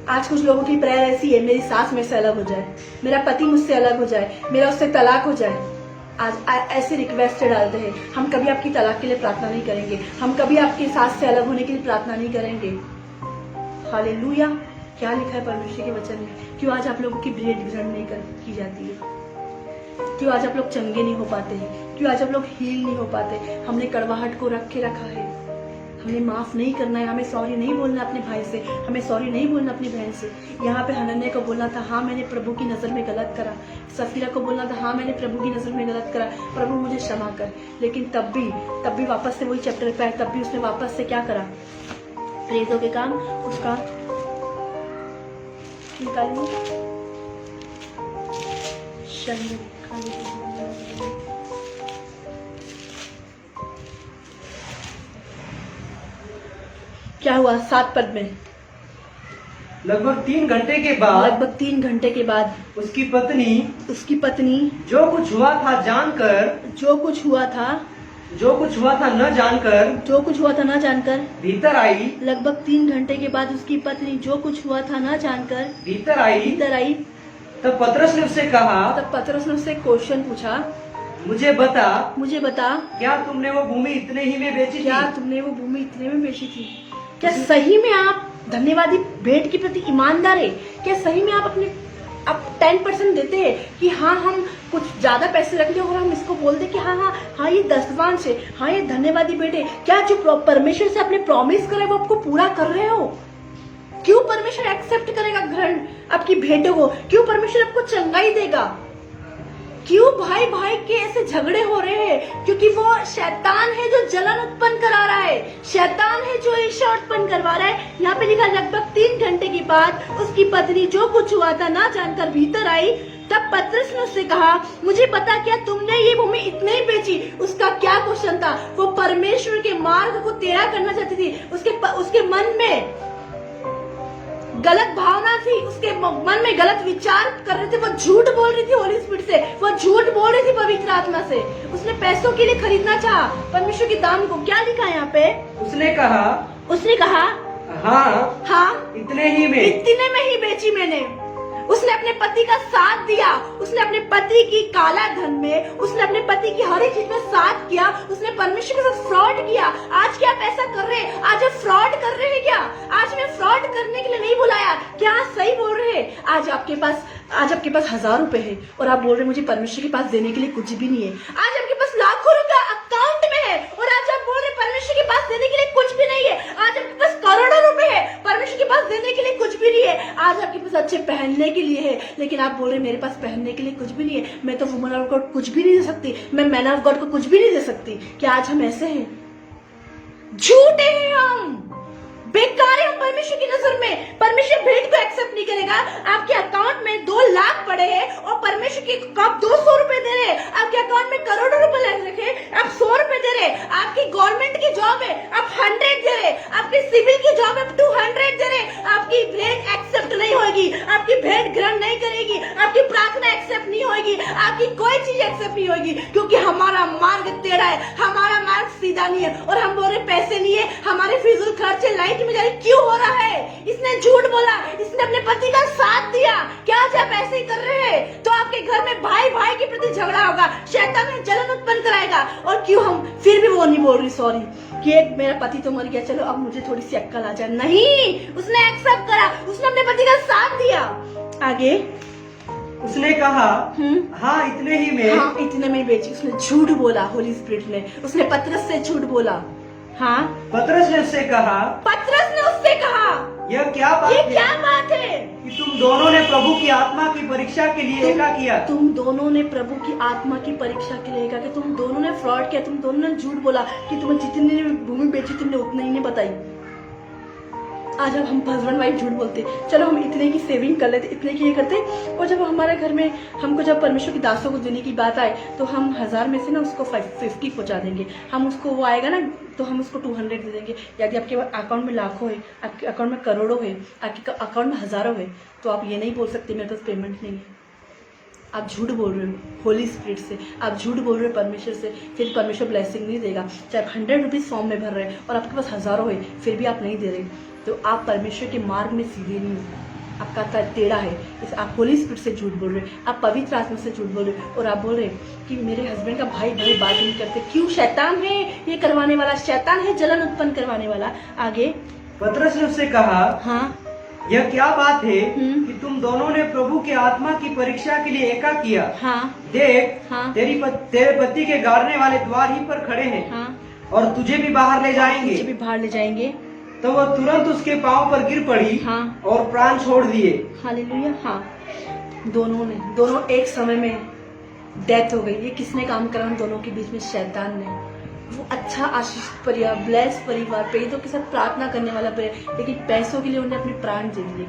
आज कुछ लोगों की प्रेयर ऐसी है, मेरी सास मेरे से अलग हो जाए, मेरा पति मुझसे अलग हो जाए, मेरा उससे तलाक हो जाए। आज ऐसे रिक्वेस्ट डालते हैं। हम कभी आपकी तलाक के लिए प्रार्थना नहीं करेंगे, हम कभी आपकी सास से अलग होने के लिए प्रार्थना नहीं करेंगे। हालेलुया। क्या लिखा है परमेश्वर के वचन में? क्यों आज आप लोगों की भेंट ग्रहण नहीं की जाती है? क्यों आज आप लोग चंगे नहीं हो पाते हैं? क्यों आज आप लोग हील नहीं हो पाते? हमने कड़वाहट को रख के रखा है, हमें माफ नहीं करना है, हमें सॉरी नहीं बोलना अपने भाई से, हमें सॉरी नहीं बोलना अपनी बहन से। यहाँ पे हनन्याह को बोलना था हाँ मैंने प्रभु की नजर में गलत करा, सफीरा को बोलना था हाँ मैंने प्रभु की नजर में गलत करा, प्रभु मुझे क्षमा कर। लेकिन तब भी वापस से वही चैप्टर पे आए, तब भी उसने वापस से क्या करा? प्रेतों के काम उसका निकालिए, क्या हुआ 7 पद में? लगभग 3 घंटे के बाद उसकी पत्नी जो कुछ हुआ था न जानकर भीतर आई। लगभग 3 घंटे के बाद उसकी पत्नी जो कुछ हुआ था न जानकर भीतर आई। तब पतरस ने उससे क्वेश्चन पूछा, मुझे बता क्या तुमने वो भूमि इतने ही में बेची थी? क्या सही में आप धन्यवादी भेंट के प्रति ईमानदार है? क्या सही में आप 10% देते हैं कि हाँ हम कुछ ज्यादा पैसे रख ले और हम इसको बोल दे कि हाँ ये दसवांश है, हाँ ये धन्यवादी भेंट है? क्या जो परमेश्वर से आपने प्रॉमिस करा है वो आपको पूरा कर रहे हो? क्यों परमेश्वर एक्सेप्ट करेगा ग्रहण आपकी भेंटों को? क्यों परमेश्वर आपको चंगाई देगा? क्यों भाई के ऐसे झगड़े हो रहे हैं? क्योंकि वो शैतान है जो जलन उत्पन्न करा रहा है, शैतान है जो ईर्ष्या उत्पन्न करवा रहा है। यहाँ पे लिखा लगभग 3 घंटे के बाद उसकी पत्नी जो कुछ हुआ था ना जानकर भीतर आई। तब पतरस ने उससे कहा, मुझे पता क्या तुमने ये भूमि इतने ही बेची? उसका क्या क्वेश्चन था? वो परमेश्वर के मार्ग को टेढ़ा करना चाहती थी। उसके मन में गलत भावना थी, उसके मन में गलत विचार कर रहे थे, वो झूठ बोल रही थी होली स्पिरिट से, वो झूठ बोल रही थी पवित्र आत्मा से। उसने पैसों के लिए खरीदना चाहा परमेश्वर के दाम को। क्या लिखा है यहाँ पे? उसने कहा हाँ इतने में ही बेची मैंने। उसने अपने पति का साथ दिया, उसने अपने पति की काला धन में, उसने अपने पति की हर एक चीज में साथ किया, उसने परमेश्वर के साथ फ्रॉड किया। आज क्या आप ऐसा कर रहे हैं? आज आप फ्रॉड कर रहे हैं क्या? आज मैं फ्रॉड करने के लिए नहीं बुलाया, क्या सही बोल रहे हैं? आज आपके पास 1000 रुपए है और आप बोल रहे हैं मुझे परमेश्वर के पास देने के लिए कुछ भी नहीं है। आज आपके पास लाखों रुपया अकाउंट में है और आज आप बोल रहे हैं परमेश्वर के पास देने के लिए कुछ भी नहीं है। आज आपके पास करोड़ों रुपए है, परमेश्वर के पास देने के लिए कुछ भी नहीं है। आज आपके पास अच्छे पहनने के लिए है, लेकिन आप बोल रहे मेरे पास पहनने के लिए कुछ भी नहीं है। मैं तो वुमन ऑफ गॉड कुछ भी नहीं दे सकती, मैं मैन ऑफ गॉड को कुछ भी नहीं दे सकती। क्या आज हम ऐसे हैं? झूठे हैं हम, बेकार है हम परमेश्वर की नजर में। परमेश्वर भेंट को एक्सेप्ट नहीं करेगा। आपके अकाउंट में 2 लाख पड़े हैं परमेश्वर की आप 200 रुपए दे रहे, आपके अकाउंट में करोड़ों रुपए लग रखे, आप 100 रुपए दे रहे, आपकी गवर्नमेंट की जॉब है आप 100 दे रहे, आपकी सिविल की जॉब है 200 दे रहे, आपकी भेंट एक्सेप्ट नहीं होगी, आपकी भेंट ग्रहण नहीं करेगी, आपकी प्रार्थना एक्सेप्ट नहीं होगी, आपकी कोई चीज एक्सेप्ट नहीं होगी, क्योंकि हमारा मार्ग टेढ़ा है, हमारा मार्ग सीधा नहीं है। और हम बोल रहे पैसे नहीं है, हमारे फिजूल खर्चे लाइट में जा रहे, क्यों हो रहा है? इसने झूठ बोला, इसने अपने पति का साथ दिया, क्या आज आप ऐसे ही कर रहे हैं तो आपके घर में भाई भाई के प्रति झगड़ा होगा, शैतान में जलन उत्पन्न कराएगा। और क्यों हम फिर भी वो नहीं बोल रही सॉरी कि एक मेरा पति तो मर गया, चलो अब मुझे थोड़ी सी अक्कल आ जाए। नहीं, उसने एक्सेप्ट करा, उसने अपने पति का साथ दिया। आगे उसने कहा हाँ इतने ही में, हाँ इतने में बेची। उसने झूठ बोला, होली स्पिरिट ने, उसने पतरस से झूठ बोला। हाँ पतरस ने उससे कहा, पतरस ने उससे कहा यह क्या बात ये है क्या बात है कि तुम दोनों ने प्रभु की आत्मा की परीक्षा के लिए एका किया। तुम दोनों ने प्रभु की आत्मा की परीक्षा के लिए एका, कि तुम दोनों ने फ्रॉड किया, तुम दोनों ने झूठ बोला कि तुम्हें जितनी भूमि बेची तुमने उतने ही नहीं बताई। आज अब हम हस्बैंड वाइफ झूठ बोलते, चलो हम इतने की सेविंग कर लेते, इतने की ये करते, और जब हमारे घर में हमको जब परमेश्वर की दासों को देने की बात आए तो हम 1000 में से ना उसको 50 पहुंचा देंगे। हम उसको वो आएगा ना तो हम उसको 200 दे देंगे। यदि आपके अकाउंट में लाखों है, आपके अकाउंट में करोड़ों है, आपके अकाउंट में हजारों है, तो आप ये नहीं बोल सकते मेरे पास पेमेंट नहीं है। आप झूठ बोल रहे हो होली स्पिरिट से, आप झूठ बोल रहे हो परमेश्वर से, फिर परमेश्वर ब्लेसिंग नहीं देगा। चाहे 100 रुपीज़ फॉर्म में भर रहे हैं और आपके पास हजारों है, फिर भी आप नहीं दे रहे, तो आप परमेश्वर के मार्ग में सीधे नहीं हो, आपका टेढ़ा है। इस आप होली स्पिरिट से झूठ बोल रहे हैं, आप पवित्र आत्मा से झूठ बोल रहे हैं, और आप बोल रहे हैं कि मेरे हस्बैंड का भाई भाई बात नहीं करते। क्यों? शैतान है ये करवाने वाला, शैतान है जलन उत्पन्न करवाने वाला। आगे पतरस ने उससे कहा हाँ यह क्या बात है कि तुम दोनों ने प्रभु के आत्मा की परीक्षा के लिए एका किया। हाँ देख हाँ तेरे पति के गाड़ने वाले द्वार ही पर खड़े हैं, हाँ और तुझे भी बाहर ले जाएंगे। तुझे भी बाहर ले जाएंगे। तो वह तुरंत उसके पांव पर गिर पड़ी हाँ और प्राण छोड़ दिए। हालेलुया। हाँ दोनों एक समय में डेथ हो गई। ये किसने काम करा उन दोनों के बीच में? शैतान ने। वो अच्छा आशीष परिवार, ब्लेस परिवार, प्रेरितों के साथ प्रार्थना करने वाला परिवार, लेकिन पैसों के लिए उन्हें अपने प्राण दे दिए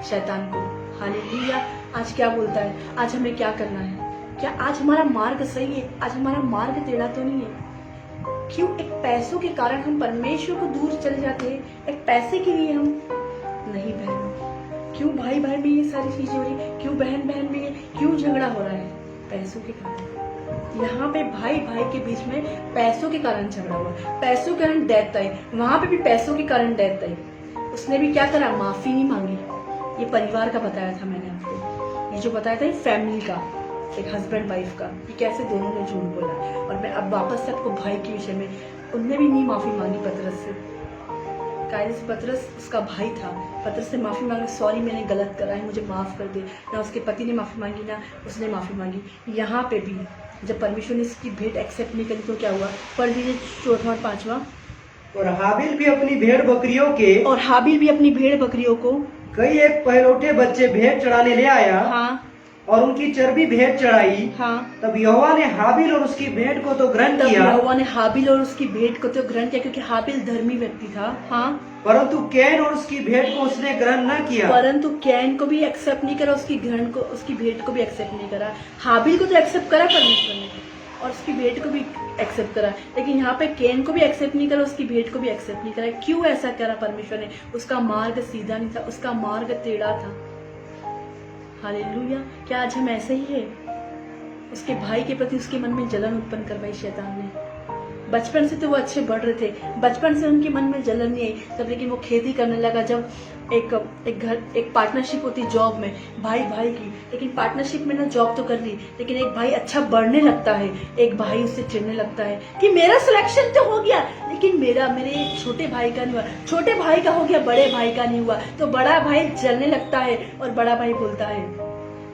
शैतान को। हालेलुया। आज क्या बोलता है? आज हमें क्या करना है? क्या आज हमारा मार्ग सही है? आज हमारा मार्ग टेढ़ा तो नहीं है? क्यों एक पैसों के कारण हम परमेश्वर को दूर चले जाते हैं? एक पैसे के लिए हम नहीं बहन। क्यों भाई भाई में ये सारी चीजें हो रही? क्यों बहन बहन में क्यों झगड़ा हो रहा है? पैसों के कारण। यहाँ पे भाई भाई के बीच में पैसों के कारण झगड़ा हुआ, पैसों के कारण डेथ आई, वहां पे भी पैसों के कारण डेथ आई। उसने भी क्या करा? माफी नहीं मांगी। ये परिवार का बताया था मैंने आपको, ये जो बताया था ये फैमिली का, एक हस्बैंड वाइफ का, ये कैसे दोनों ने झूठ बोला। और मैं अब वापस से आपको भाई के विषय में, उनने भी नहीं माफी मांगी पतरस से। कायदे से पतरस उसका भाई था, पतरस से माफी मांगी, सॉरी मैंने गलत करा है, मुझे माफ कर दे। ना उसके पति ने माफी मांगी, ना उसने माफी मांगी। यहाँ पे भी जब परमेश्वर ने इसकी भेंट एक्सेप्ट नहीं करी तो क्या हुआ? पढ़ लीजिए 4वां और 5वां। और हाबिल भी अपनी भेड़ बकरियों को कई एक पहलौठे बच्चे भेंट चढ़ाने ले आया। हाँ और उनकी चर्बी भेंट चढ़ाई। हाँ तब यहोवा ने हाबिल और उसकी भेंट को तो ग्रहण किया। यहोवा ने हाबिल और उसकी भेंट को तो ग्रहण किया, क्योंकि हाबिल धर्मी व्यक्ति था। हाँ परंतु कैन और उसकी भेंट को उसने ग्रहण न किया। परंतु कैन को भी एक्सेप्ट नहीं करा, उसकी ग्रहण को, उसकी भेंट को भी एक्सेप्ट नहीं करा। हाबिल को तो एक्सेप्ट करा परमेश्वर ने और उसकी भेंट को भी एक्सेप्ट करा, लेकिन यहाँ पे कैन को भी एक्सेप्ट नहीं करा, उसकी भेंट को भी एक्सेप्ट नहीं करा। क्यों ऐसा करा परमेश्वर ने? उसका मार्ग सीधा नहीं था, उसका मार्ग टेढ़ा था। हालेलुया। क्या आज हम ऐसे ही है? उसके भाई के प्रति उसके मन में जलन उत्पन्न करवाई शैतान ने। बचपन से तो वो अच्छे बढ़ रहे थे, बचपन से उनके मन में जलन नहीं आई तब, लेकिन वो खेती करने लगा। जब एक पार्टनरशिप होती जॉब में भाई भाई की, लेकिन पार्टनरशिप में ना जॉब तो कर ली, लेकिन एक भाई अच्छा बढ़ने लगता है, एक भाई उससे चिढ़ने लगता है कि मेरा सिलेक्शन तो हो गया, लेकिन मेरे छोटे भाई का नहीं हुआ, छोटे भाई का हो गया, बड़े भाई का नहीं हुआ। तो बड़ा भाई जलने लगता है और बड़ा भाई बोलता है,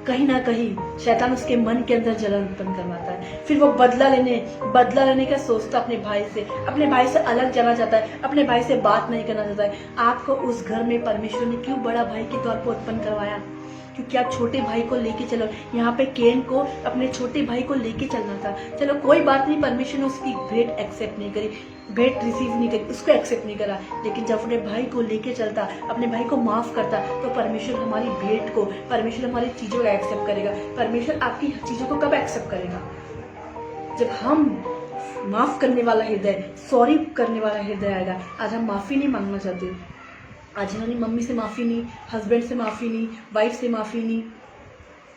कहीं ना कहीं शैतान उसके मन के अंदर जलन उत्पन्न करवाता है। फिर वो बदला लेने का सोचता अपने भाई से अलग जाना चाहता है, अपने भाई से बात नहीं करना चाहता है। आपको उस घर में परमेश्वर ने क्यों बड़ा भाई के तौर पर उत्पन्न करवाया? क्योंकि आप छोटे भाई को लेके चलो। यहाँ पे केन को अपने छोटे भाई को लेके चलना था। चलो कोई बात नहीं, परमेश्वर ने उसकी भेंट एक्सेप्ट नहीं करी, भेंट रिसीव नहीं करी, उसको एक्सेप्ट नहीं करा। लेकिन जब अपने भाई को लेके चलता, अपने भाई को माफ करता, तो परमेश्वर हमारी भेंट को, परमेश्वर हमारी चीजों को एक्सेप्ट करेगा। परमेश्वर आपकी चीजों को कब एक्सेप्ट करेगा? जब हम माफ करने वाला हृदय, सॉरी करने वाला हृदय आएगा। आज हम माफी नहीं मांगना चाहते। आज हमारी मम्मी से माफी नहीं, हस्बैंड से माफी नहीं, वाइफ से माफी नहीं,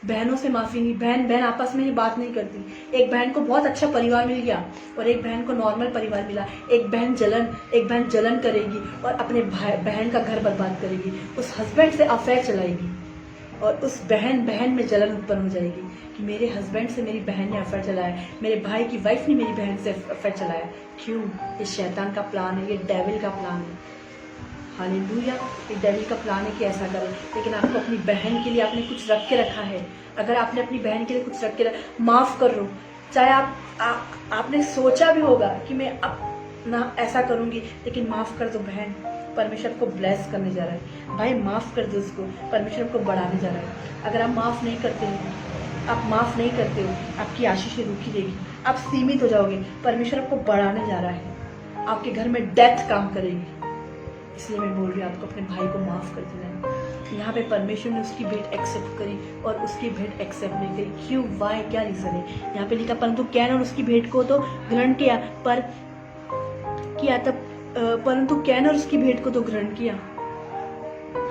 बहनों से माफी नहीं। बहन आपस में ही बात नहीं करती। एक बहन को बहुत अच्छा परिवार मिल गया और एक बहन को नॉर्मल परिवार मिला। एक बहन जलन करेगी और अपने बहन का घर बर्बाद करेगी। उस हस्बैंड से अफेयर चलाएगी और उस बहन में जलन उत्पन्न हो जाएगी कि मेरे हस्बैंड से मेरी बहन ने अफेयर चलाया, मेरे भाई की वाइफ ने मेरी बहन से अफेयर चलाया। क्यों? ये शैतान का प्लान है, ये डेविल का प्लान है। हालेलुया। ये डेविल का प्लान है कि ऐसा करे। लेकिन आपको अपनी बहन के लिए आपने कुछ रख के रखा है। अगर आपने अपनी बहन के लिए कुछ रख के माफ कर लो। चाहे आपने सोचा भी होगा कि मैं अब ना ऐसा करूंगी, लेकिन माफ कर दो बहन, परमेश्वर को ब्लेस करने जा रहा है। भाई माफ कर दो उसको, परमेश्वर को बढ़ाने जा रहा है। अगर आप माफ नहीं करते हो, आपकी आशीषें रुकी रहेगी, आप सीमित हो जाओगे। परमेश्वर आपको बढ़ाने जा रहा है, आपके घर में डेथ काम करेगी। इसलिए मैं बोल रही हूँ आपको अपने भाई को माफ कर देना है। यहाँ पे परमेश्वर ने उसकी भेंट एक्सेप्ट करी और उसकी भेंट एक्सेप्ट नहीं करी। क्यों? वाई? क्या रीजन है? यहाँ पे लिखा परंतु कैन और उसकी भेंट को तो ग्रहण किया, परंतु कैन और उसकी भेंट को तो ग्रहण किया।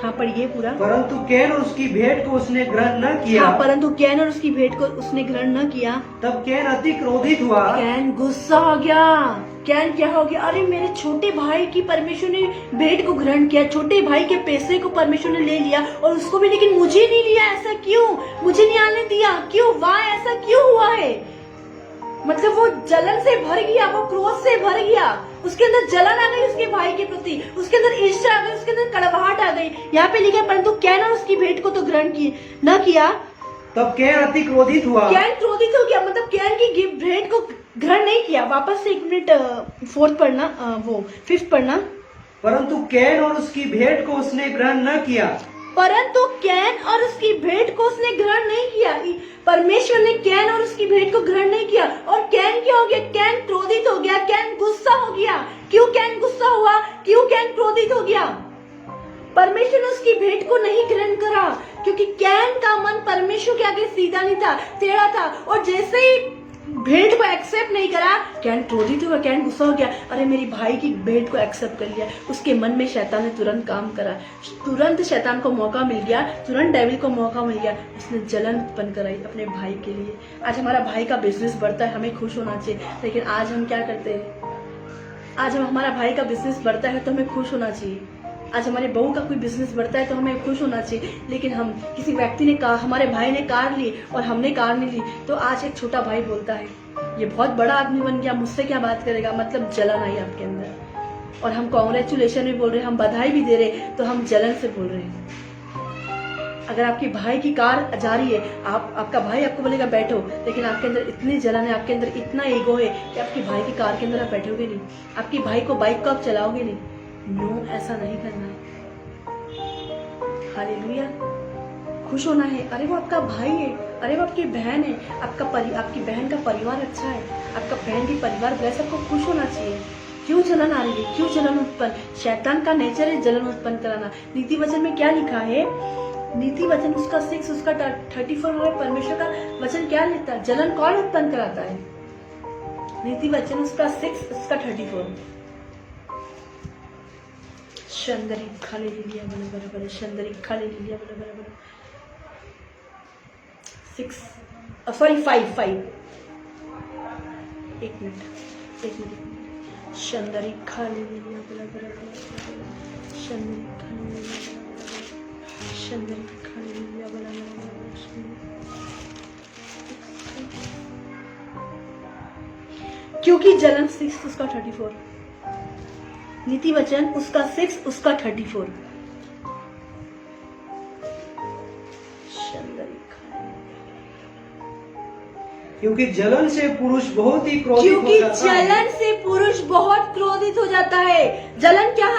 हाँ पढ़िए पूरा। परंतु कैन और उसकी भेंट को उसने ग्रहण न किया। हाँ, परंतु कैन और उसकी भेंट को उसने ग्रहण न किया। तब कैन अति क्रोधित हुआ। कैन गुस्सा हो गया। कैन क्या हो गया? अरे मेरे छोटे भाई की परमेश्वर ने भेंट को ग्रहण किया, छोटे भाई के पैसे को परमेश्वर ने ले लिया और उसको भी, लेकिन मुझे नहीं लिया। ऐसा क्यों? मुझे नहीं आने दिया। क्यों? वाह, ऐसा क्यों हुआ है? मतलब वो जलन से भर गया, वो क्रोध से भर गया, उसके अंदर जलन आ गई उसके भाई के प्रति, उसके अंदर ईर्ष्या आ गई, उसके अंदर कड़वाहट आ गई। यहाँ पे लिखा परंतु कैन और उसकी भेंट को तो ग्रहण न किया। तब कैन अति क्रोधित हुआ। कैन क्रोधित हो गया, मतलब कैन की भेंट को ग्रहण नहीं किया। वापस से 1 मिनट 4th पढ़ना, वो 5th पढ़ना। परंतु कैन और उसकी भेंट को उसने ग्रहण न किया। परंतु कैन और उसकी भेंट को उसने ग्रहण नहीं किया। परमेश्वर ने कैन और उसकी भेंट को ग्रहण नहीं किया। और कैन क्या हो गया? कैन क्रोधित हो गया, कैन गुस्सा हो गया। क्यों कैन गुस्सा हुआ? क्यों कैन क्रोधित हो गया? परमेश्वर ने उसकी भेंट को नहीं ग्रहण करा, क्योंकि कैन का मन परमेश्वर के आगे सीधा नहीं था, टेढ़ा था। और जैसे ही भेंट को एक्सेप्ट नहीं करा, कैन क्रोधित हुआ, कैन गुस्सा हो गया। अरे मेरी भाई की भेंट को एक्सेप्ट कर लिया। उसके मन में शैतान ने तुरंत काम करा, तुरंत शैतान को मौका मिल गया, तुरंत डेविल को मौका मिल गया। उसने जलन उत्पन्न कराई अपने भाई के लिए। आज हमारा भाई का बिजनेस बढ़ता है, हमें खुश होना चाहिए, लेकिन आज हम क्या करते हैं? आज हम हमारा भाई का बिजनेस बढ़ता है तो हमें खुश होना चाहिए। आज हमारे बहू का कोई बिजनेस बढ़ता है तो हमें खुश होना चाहिए, लेकिन हम किसी व्यक्ति ने कहा, हमारे भाई ने कार ली और हमने कार नहीं ली, तो आज एक छोटा भाई बोलता है ये बहुत बड़ा आदमी बन गया, मुझसे क्या बात करेगा। मतलब जलन आई आपके अंदर। और हम कांग्रेचुलेशन भी बोल रहे हैं, हम बधाई भी दे रहे, तो हम जलन से बोल रहे हैं। अगर आपके भाई की कार जा रही है, आपका भाई आपको बोलेगा बैठो, लेकिन आपके अंदर इतनी जलन है, आपके अंदर इतना ईगो है कि आपके भाई की कार के अंदर आप बैठोगे नहीं, आपकी भाई को बाइक को आप चलाओगे नहीं। नो, ऐसा नहीं करना है। हालेलुया। खुश होना है। अरे वो आपका भाई है, अरे वो आपकी बहन है, आपकी बहन का परिवार अच्छा है, आपका बहन की परिवार ब्लेस, आपको खुश होना चाहिए। क्यों जलन आ रही है? क्यों जलन उत्पन्न? शैतान का नेचर है जलन उत्पन्न कराना। नीति वचन में क्या लिखा है? नीति वचन उसका 6 उसका 34 और परमेश्वर का वचन क्या लिखता है? जलन कौन उत्पन्न कराता है? नीति वचन उसका 6 उसका 34। शंदरी खाली लिया बड़े बड़े, शंदरी खाली लिया बड़े बड़े 6 सॉरी 5 एक मिनट। शंदरी खाली लिया बड़े बड़े, शंदरी खाली लिया बड़े बड़े। क्योंकि जलन 6 उसका 34, नीति वचन उसका 6 उसका 34। क्योंकि जलन से पुरुष बहुत ही क्रोधित हो जाता है। जलन से पुरुष बहुत क्रोधित हो जाता है। जलन क्या?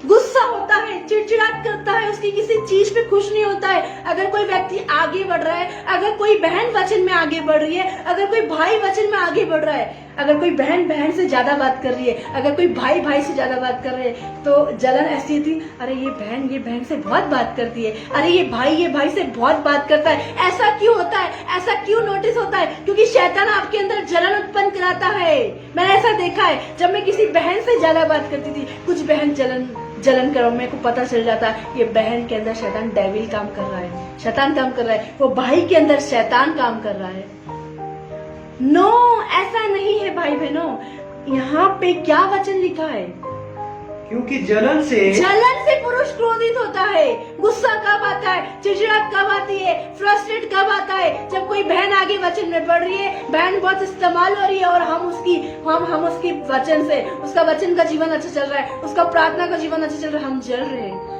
गुस्सा होता है, चिड़चिड़ाहट करता है, उसकी किसी चीज पे खुश नहीं होता है। अगर कोई व्यक्ति आगे बढ़ रहा है, अगर कोई बहन वचन में आगे बढ़ रही है, अगर कोई भाई वचन में आगे बढ़ रहा है, अगर कोई बहन बहन से ज्यादा बात कर रही है, अगर कोई भाई भाई से ज्यादा बात कर रहे हैं, तो जलन ऐसी थी, अरे ये बहन से बहुत बात करती है, अरे ये भाई से बहुत बात करता है। ऐसा क्यों होता है? ऐसा क्यों नोटिस होता है? क्योंकि शैतान आपके अंदर जलन उत्पन्न कराता है। मैंने ऐसा देखा है, जब मैं किसी बहन से ज्यादा बात करती थी, कुछ बहन जलन करो, मेरे को पता चल जाता है ये बहन के अंदर शैतान डेविल काम कर रहा है, शैतान काम कर रहा है, वो भाई के अंदर शैतान काम कर रहा है। नो, ऐसा नहीं है भाई बहनों। यहाँ पे क्या वचन लिखा है? क्योंकि जलन से पुरुष क्रोधित होता है। गुस्सा कब आता है? चिड़चिड़ाहट कब आती है? फ्रस्ट्रेट कब आता है? जब कोई बहन आगे वचन में बढ़ रही है, बहन बहुत इस्तेमाल हो रही है और हम उसकी वचन से, उसका वचन का जीवन अच्छा चल रहा है, उसका प्रार्थना का जीवन अच्छा चल रहा है, हम जल रहे हैं।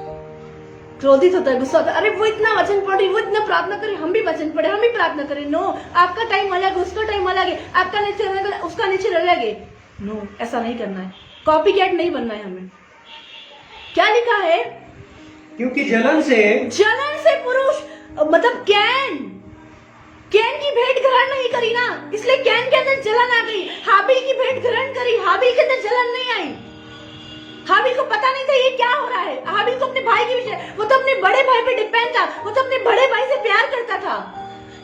क्रोधित होता है, गुस्सा होता है, अरे वो इतना वचन पढ़ रही, वो इतना प्रार्थना करे, हम भी वचन पढ़े, हम भी प्रार्थना करें। नो, आपका टाइम अलग है, उसका टाइम अलग है, आपका नेचर अलग है, उसका नेचर अलग है। नो, ऐसा नहीं करना है, कॉपी कैट नहीं बनना है हमें। क्या लिखा है? क्योंकि जलन से पुरुष, मतलब कैन की भेंट ग्रहण नहीं करी ना, इसलिए कैन के अंदर जलन आ गई। हाबिल की भेंट ग्रहण करी, हाबिल के अंदर जलन नहीं आई। हाबिल को पता नहीं था ये क्या हो रहा है। हाबिल को अपने भाई के विषय, वो तो अपने बड़े भाई पे डिपेंड था, वो तो अपने बड़े भाई से प्यार करता था।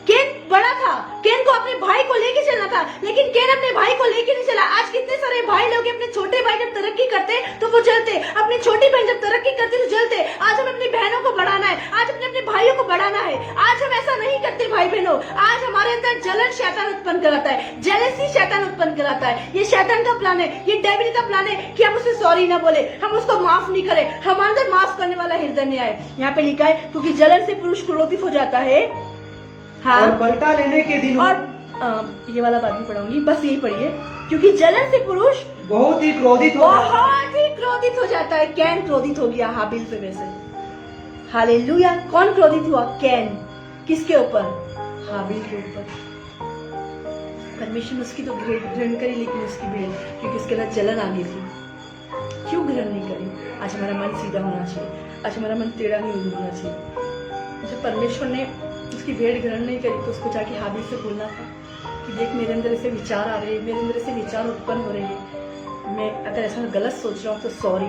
केन बड़ा था, केन को अपने भाई को लेके चलना था, लेकिन केन अपने भाई को लेके नहीं चला। आज कितने सारे भाई लोग अपने छोटे भाई जब तरक्की करते तो वो जलते, अपनी छोटी बहन जब तरक्की करती तो जलते। आज हमें अपनी बहनों को बढ़ाना है, आज अपने भाइयों को बढ़ाना है। आज हम ऐसा नहीं करते भाई बहनों। आज हमारे अंदर जलन शैतान उत्पन्न कराता है, जेलसी शैतान उत्पन्न कराता है। ये शैतान का प्लान है, ये डेविल का प्लान है कि हम उसे सॉरी ना बोले, हम उसको माफ नहीं करें। हमारे अंदर माफ करने वाला हृदय नहीं आए। यहाँ पे लिखा है क्योंकि जलन से पुरुष क्रोधित हो जाता है। हाँ, और पलटा लेने के दिन, और ये वाला बात भी पढ़ाऊंगी, बस यही पढ़िए। क्योंकि जलन से पुरुष बहुत ही क्रोधित हो जाता है। कैन क्रोधित हो गया हाबिल पे वैसे। हालेलुया। कौन क्रोधित हुआ? कैन। किसके ऊपर? हाबिल के ऊपर। परमेश्वर उसकी तो ग्रहण करी, लेकिन उसकी भेंट, क्योंकि उसके अंदर जलन आ गई थी। क्यों ग्रहण नहीं करी? आज हमारा मन सीधा होना चाहिए, आज हमारा मन टेढ़ा नहीं होना चाहिए। जब परमेश्वर ने उसकी भेंट ग्रहण नहीं करी तो उसको जाके हाबिल से बोलना था कि देख, मेरे अंदर ऐसे विचार आ रहे हैं, मेरे अंदर ऐसे विचार उत्पन्न हो रहे हैं, मैं अगर ऐसा गलत सोच रहा हूँ तो सॉरी।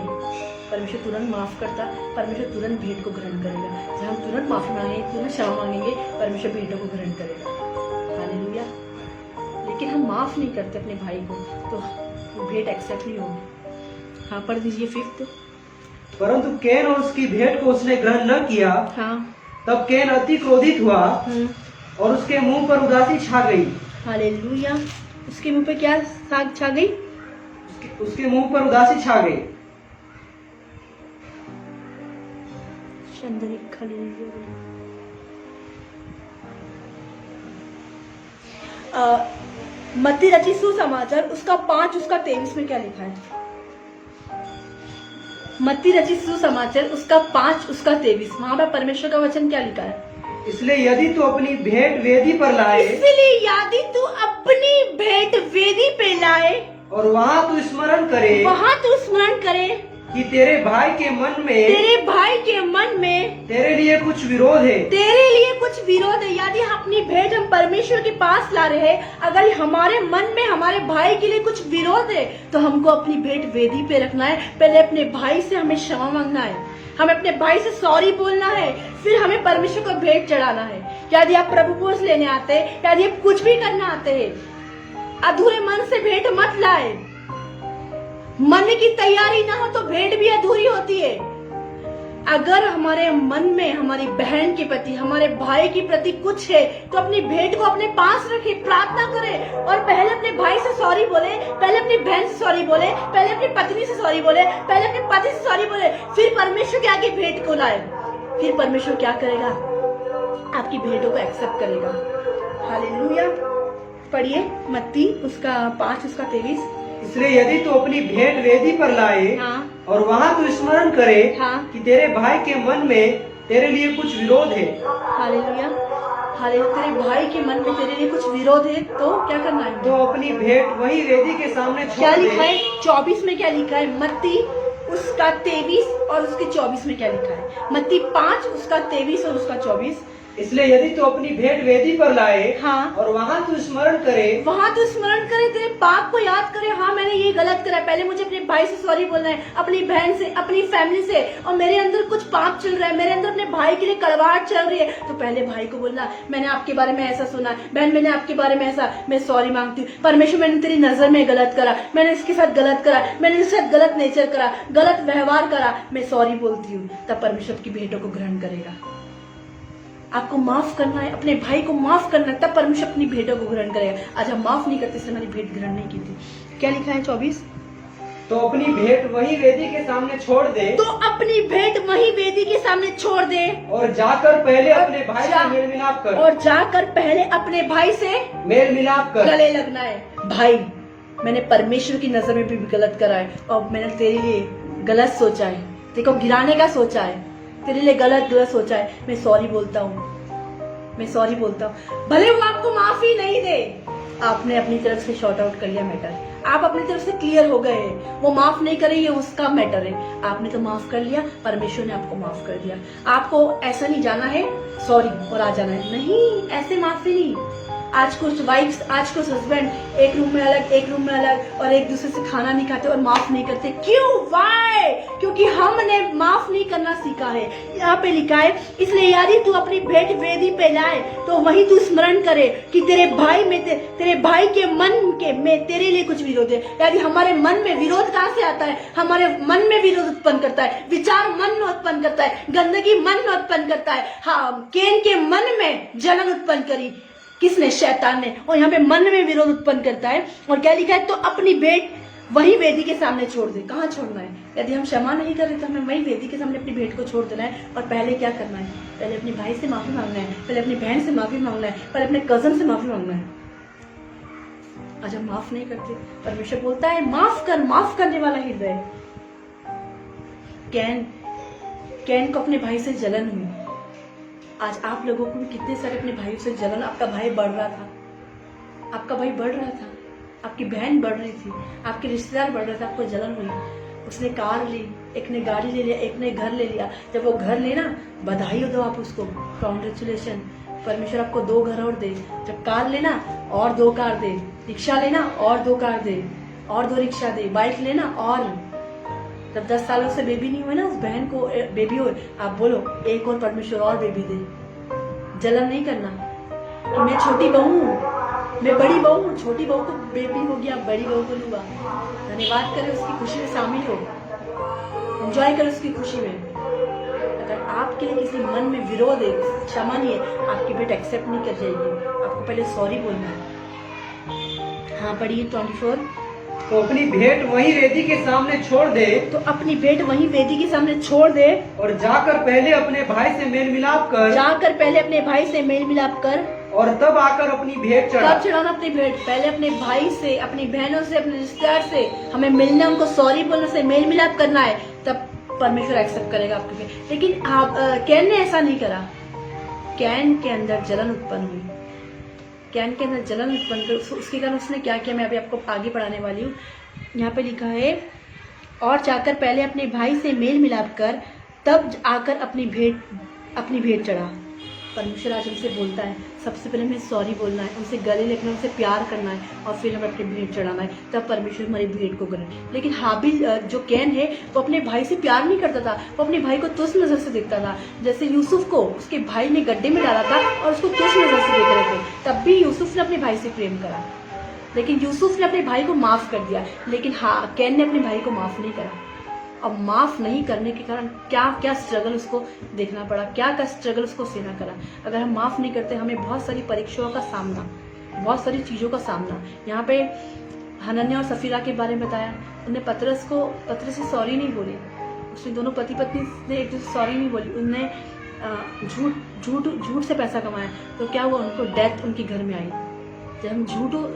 परमेश्वर तुरंत माफ करता, परमेश्वर तुरंत भेंट को ग्रहण करेगा। जब हम तुरंत माफी मांगेंगे, तुरंत क्षमा मांगेंगे, परमेश्वर भेंटों को ग्रहण करेगा। हालेलुया। लेकिन हम माफ नहीं करते अपने भाई को, तो वो भेंट एक्सेप्ट नहीं होगी। हाँ, पढ़ दीजिए 5। परंतु कैन और उसकी भेंट को उसने ग्रहण न किया। हाँ। तब कैन अति क्रोधित हुआ और उसके मुंह पर उदासी छा गई। हालेलुया। उसके मुंह पे क्या छा गई? उसके मुंह पर उदासी छा गई। मत्ती रचित सुसमाचार उसका 5 उसका 23 में क्या लिखा है? मत्ती रचित सुसमाचार उसका 5 उसका 23, वहां पर परमेश्वर का वचन क्या लिखा है? इसलिए यदि तू अपनी भेंट वेदी पर लाए, इसलिए यदि तू अपनी भेंट वेदी पे लाए और वहाँ तू स्मरण करे कि तेरे भाई के मन में तेरे लिए कुछ विरोध है। यदि हम अपनी भेंट हम परमेश्वर के पास ला रहे हैं, अगर हमारे मन में हमारे भाई के लिए कुछ विरोध है, तो हमको अपनी भेंट वेदी पे रखना है। पहले अपने भाई से हमें क्षमा मांगना है, हमें अपने भाई से सॉरी बोलना है, फिर हमें परमेश्वर को भेंट चढ़ाना है। यदि आप प्रभु भोज लेने आते हैं, यदि आप कुछ भी करना आते हैं, अधूरे मन से भेंट मत लाए। मन की तैयारी ना हो तो भेंट भी अधूरी होती है। अगर हमारे मन में हमारी बहन के प्रति, हमारे भाई के प्रति कुछ है, तो अपनी भेंट को अपने पास रखे, प्रार्थना करे और पहले अपने भाई से सॉरी बोले, पहले अपनी बहन से सॉरी बोले, पहले अपनी पत्नी से सॉरी बोले, पहले अपने पति से सॉरी बोले, फिर परमेश्वर के आगे भेंट को लाए। फिर परमेश्वर क्या करेगा? आपकी भेंटों को एक्सेप्ट करेगा। हालेलुया। पढ़िए मत्ती उसका 5 उसका 23। इसलिए यदि तू अपनी भेंट वेदी पर लाए, हाँ, और वहाँ तू स्मरण करे, हाँ, कि तेरे भाई के मन में तेरे लिए कुछ विरोध है। हालेलुया। तेरे भाई के मन में तेरे लिए कुछ विरोध है, तो क्या करना है? तो अपनी भेंट वही वेदी के सामने छोड़ दे। क्या लिखा है 24 में? क्या लिखा है? मत्ती उसका 23 और उसके 24 में क्या लिखा है? मत्ती 5 उसका 23 और उसका 24। इसलिए यदि तू अपनी भेंट वेदी पर लाए, हाँ, और वहाँ तू स्मरण करे, तेरे पाप को याद करे, हाँ मैंने ये गलत करा है, पहले मुझे अपने भाई से सॉरी बोलना है, अपनी बहन से, अपनी फैमिली से, और मेरे अंदर कुछ पाप चल रहा है, मेरे अंदर अपने भाई के लिए कड़वाहट चल रही है, तो पहले भाई को बोलना, मैंने आपके बारे में ऐसा सुना, बहन मैंने आपके बारे में ऐसा, मैं सॉरी मांगती हूँ परमेश्वर, मैंने तेरी नजर में गलत करा, मैंने इसके साथ गलत करा, मैंने इसके साथ गलत नेचर करा, गलत व्यवहार करा, मैं सॉरी बोलती हूँ। तब परमेश्वर की भेंटों को ग्रहण करेगा। आपको माफ करना है, अपने भाई को माफ करना है, तब परमेश्वर अपनी भेंटों को ग्रहण करेगा। आज हम माफ नहीं करते, इसलिए हमारी भेंट ग्रहण नहीं की थी। क्या लिखा है 24? तो अपनी भेंट वही वेदी के सामने छोड़ दे, तो अपनी भेंट वही वेदी के सामने छोड़ दे, और जाकर पहले अपने भाई से मेल मिलाप कर, और जाकर पहले अपने भाई से मेल मिलाप कर। गले लगना है। भाई, मैंने परमेश्वर की नजर में भी गलत करा है, और मैंने तेरे लिए गलत सोचा है, देखो गिराने का सोचा है, तेरे लिए गलत सोचा है, मैं सॉरी बोलता हूँ, मैं सॉरी बोलता हूँ। भले वो आपको माफी नहीं दे, आपने अपनी तरफ से शॉर्ट आउट कर लिया मैटर, आप अपनी तरफ से क्लियर हो गए हैं, वो माफ नहीं करे ये उसका मैटर है, आपने तो माफ कर लिया, परमेश्वर ने आपको माफ कर दिया। आपको ऐसा नहीं जाना है सॉरी और आ जाना है, नहीं, ऐसे माफी नहीं। आज कुछ वाइफ्स, आज कुछ हस्बैंड एक रूम में अलग, एक रूम में अलग, और एक दूसरे से खाना नहीं खाते और माफ नहीं करते। क्यों? वाई? क्योंकि हमने माफ नहीं करना सीखा है। यहाँ पे लिखा है, इसलिए यदि तू अपनी भेंट वेदी पे लाए तो वही तू स्मरण करे कि तेरे भाई के मन में तेरे लिए कुछ विरोध है। यदि हमारे मन में विरोध कहाँ से आता है? हमारे मन में विरोध उत्पन्न करता है, विचार मन में उत्पन्न करता है, गंदगी मन में उत्पन्न करता है। हाँ, कैन के मन में जलन उत्पन्न करी, किसने? शैतान ने। और यहाँ पे मन में विरोध उत्पन्न करता है। और क्या लिखा है? तो अपनी भेंट वही वेदी के सामने छोड़ दे। कहाँ छोड़ना है? यदि हम क्षमा नहीं कर रहे तो हमें वही वेदी के सामने अपनी भेंट को छोड़ देना है। और पहले क्या करना है? पहले अपने भाई से माफी मांगना है, पहले अपनी बहन से माफी मांगना है, पहले अपने कजन से माफी मांगना है। आज हम माफ नहीं करते। परमेश्वर बोलता है माफ कर, माफ करने वाला हृदय। कैन को अपने भाई से जलन हुई। आज आप लोगों को भी कितने सारे अपने भाइयों से जलन, आपका भाई बढ़ रहा था, आपका भाई बढ़ रहा था, आपकी बहन बढ़ रही थी, आपके रिश्तेदार बढ़ रहे थे, आपको जलन हुई। उसने कार ली, एक ने गाड़ी ले लिया, एक ने घर ले लिया। जब वो घर लेना, बधाई हो दो आप उसको, कॉन्ग्रेचुलेशन, परमेश्वर आपको 2 घर और दे। जब कार लेना और 2 कार दे, रिक्शा लेना और 2 कार दे, और 2 रिक्शा दे, बाइक लेना। और जब 10 सालों से बेबी नहीं हुए ना, उस बहन को बेबी हो, आप बोलो एक और परमेश्वर और बेबी दे। जलन नहीं करना कि मैं छोटी बहू हूँ, मैं बड़ी बहू हूँ, छोटी बहू को बेबी हो गया, बड़ी बहू को लूंगा। धन्यवाद करें, उसकी खुशी में शामिल हो, एंजॉय करें उसकी खुशी में। अगर आपके लिए किसी मन में विरोध है, क्षमा नहीं है, आपकी बेट एक्सेप्ट नहीं कर जाएगी। आपको पहले सॉरी बोलना है। हाँ, पढ़िए 24। तो अपनी भेंट वही वेदी के सामने छोड़ दे, तो अपनी भेंट वही वेदी के सामने छोड़ दे, और जाकर पहले अपने भाई से मेल मिलाप कर, जाकर पहले अपने भाई से मेल मिलाप कर, और तब आकर अपनी भेंट चढ़ा। कब चढ़ाना अपनी भेंट? पहले अपने भाई से, अपनी बहनों से, अपने रिश्तेदार से हमें मिलना, उनको सॉरी बोलने से मेल मिलाप करना है, तब परमेश्वर एक्सेप्ट करेगा आपकी भेंट। लेकिन कैन ने ऐसा नहीं करा। कैन के अंदर जलन उत्पन्न हुई, कैन के अंदर जलन उत्पन्न कर, उसके कारण उसने क्या किया, मैं अभी आपको आगे पढ़ाने वाली हूँ। यहाँ पे लिखा है, और जाकर पहले अपने भाई से मेल मिलाप कर, तब आकर अपनी भेंट चढ़ा। परमेश्वर आज हमसे बोलता है, सबसे पहले हमें सॉरी बोलना है, उनसे गले लगना है, उनसे प्यार करना है, और फिर हमें अपनी भेंट चढ़ाना है, तब परमेश्वर हमारी भेंट को करें। लेकिन हाबिल जो कैन है, वो अपने भाई से प्यार नहीं करता था, वो अपने भाई को तुच्छ नजर से देखता था। जैसे यूसुफ को उसके भाई ने गड्ढे में डाला था और उसको तुच्छ नजर से देख रहे थे, तब भी यूसुफ ने अपने भाई से प्रेम करा, लेकिन यूसुफ ने अपने भाई को माफ कर दिया। लेकिन हाँ, कैन ने अपने भाई को माफ नहीं करा। और माफ नहीं करने के कारण क्या क्या स्ट्रगल उसको देखना पड़ा, क्या क्या स्ट्रगल उसको सहना पड़ा। अगर हम माफ नहीं करते, हमें बहुत सारी परीक्षाओं का सामना, बहुत सारी चीज़ों का सामना। यहाँ पे हनन्याह और सफीरा के बारे में बताया, उन्हें पतरस से सॉरी नहीं बोली, उसने दोनों पति पत्नी ने एक दूसरे सॉरी नहीं बोली, उनने झूठ से पैसा कमाया, तो क्या हुआ, उनको डेथ उनके घर में आई। जब हम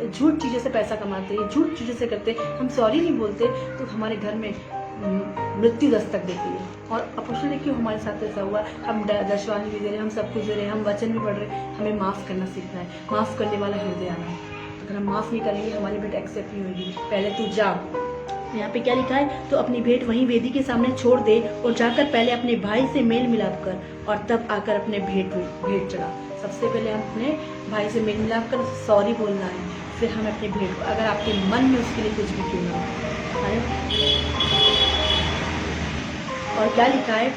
झूठ चीज़ों से पैसा कमाते हैं, झूठ चीज़ों से करते, हम सॉरी नहीं बोलते, तो हमारे घर में मृत्यु दस्तक देती है। और अपोस्तल ने क्यों हमारे साथ ऐसा हुआ, हम दशवानी भी दे रहे, हम सब कुछ दे रहे, हम वचन भी पढ़ रहे, हमें माफ़ करना सीखना है, माफ़ करने वाला हृदय आना है। अगर हम माफ़ नहीं करेंगे, हमारी बेट एक्सेप्ट नहीं होगी। पहले तू जा, यहाँ पे क्या लिखा है, तो अपनी भेंट वहीं वेदी के सामने छोड़ दे और जाकर पहले अपने भाई से मेल मिलाप कर और तब आकर अपने भेंट चढ़ा। सबसे पहले हम अपने भाई से मेल मिलाप कर सॉरी बोलना है, फिर हम अपने भेंट, अगर आपके मन में उसके लिए कुछ भी क्यों ना हो। और क्या लिखा है,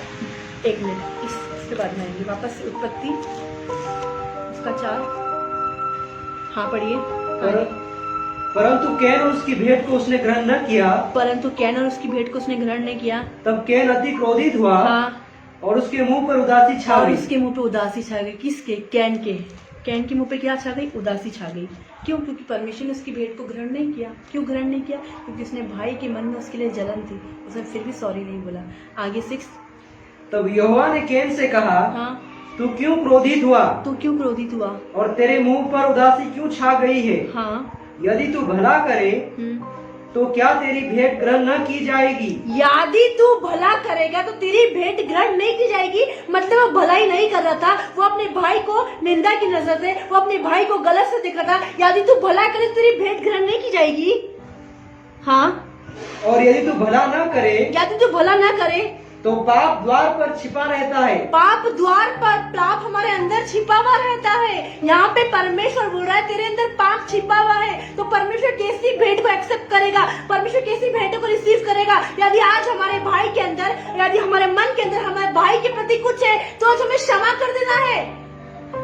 एक मिनट, इसके बाद में आएंगे वापस उत्पत्ति उसका 4। हाँ पढ़िए। परंतु कैन और उसकी भेंट को उसने ग्रहण न किया। परंतु कैन और उसकी भेंट को उसने ग्रहण नहीं किया। तब कैन अति क्रोधित हुआ। हाँ। और उसके मुंह पर उदासी छा गई। उसके मुंह पे उदासी छा गई। किसके? कैन के। कैन के मुंह पे क्या छा गई? उदासी छा गई। क्यों? क्योंकि परमेश्वर ने उसकी भेंट को ग्रहण नहीं किया। क्यों ग्रहण नहीं किया? क्योंकि उसने भाई के मन में उसके लिए जलन थी, उसने फिर भी सॉरी नहीं बोला। आगे 6। तब यहोवा ने कैन से कहा, हाँ, तू क्यों क्रोधित हुआ? तू क्यों क्रोधित हुआ? और तेरे मुंह पर उदासी क्यों छा गई है? हाँ। यदि तू भला करे तो क्या तेरी भेंट ग्रहण न की जाएगी? यदि तू भला करेगा तो तेरी भेंट ग्रहण नहीं की जाएगी। मतलब वो भलाई नहीं कर रहा था, वो अपने भाई को निंदा की नजर से, वो अपने भाई को गलत से देख रहा था। यदि तू भला करे तो तेरी भेंट ग्रहण नहीं की जाएगी। हाँ। और यदि तू भला न करे, यदि तू भला न करे तो पाप द्वार पर छिपा रहता है। पाप द्वार पर, पाप हमारे अंदर छिपा हुआ रहता है। यहाँ पे परमेश्वर बोल रहा है तेरे अंदर पाप छिपा हुआ है। तो परमेश्वर कैसी भेंट को एक्सेप्ट करेगा? परमेश्वर कैसी भेंटों को रिसीव करेगा? यदि आज हमारे भाई के अंदर, यदि हमारे मन के अंदर हमारे भाई के प्रति कुछ है तो आज हमें क्षमा कर देना है।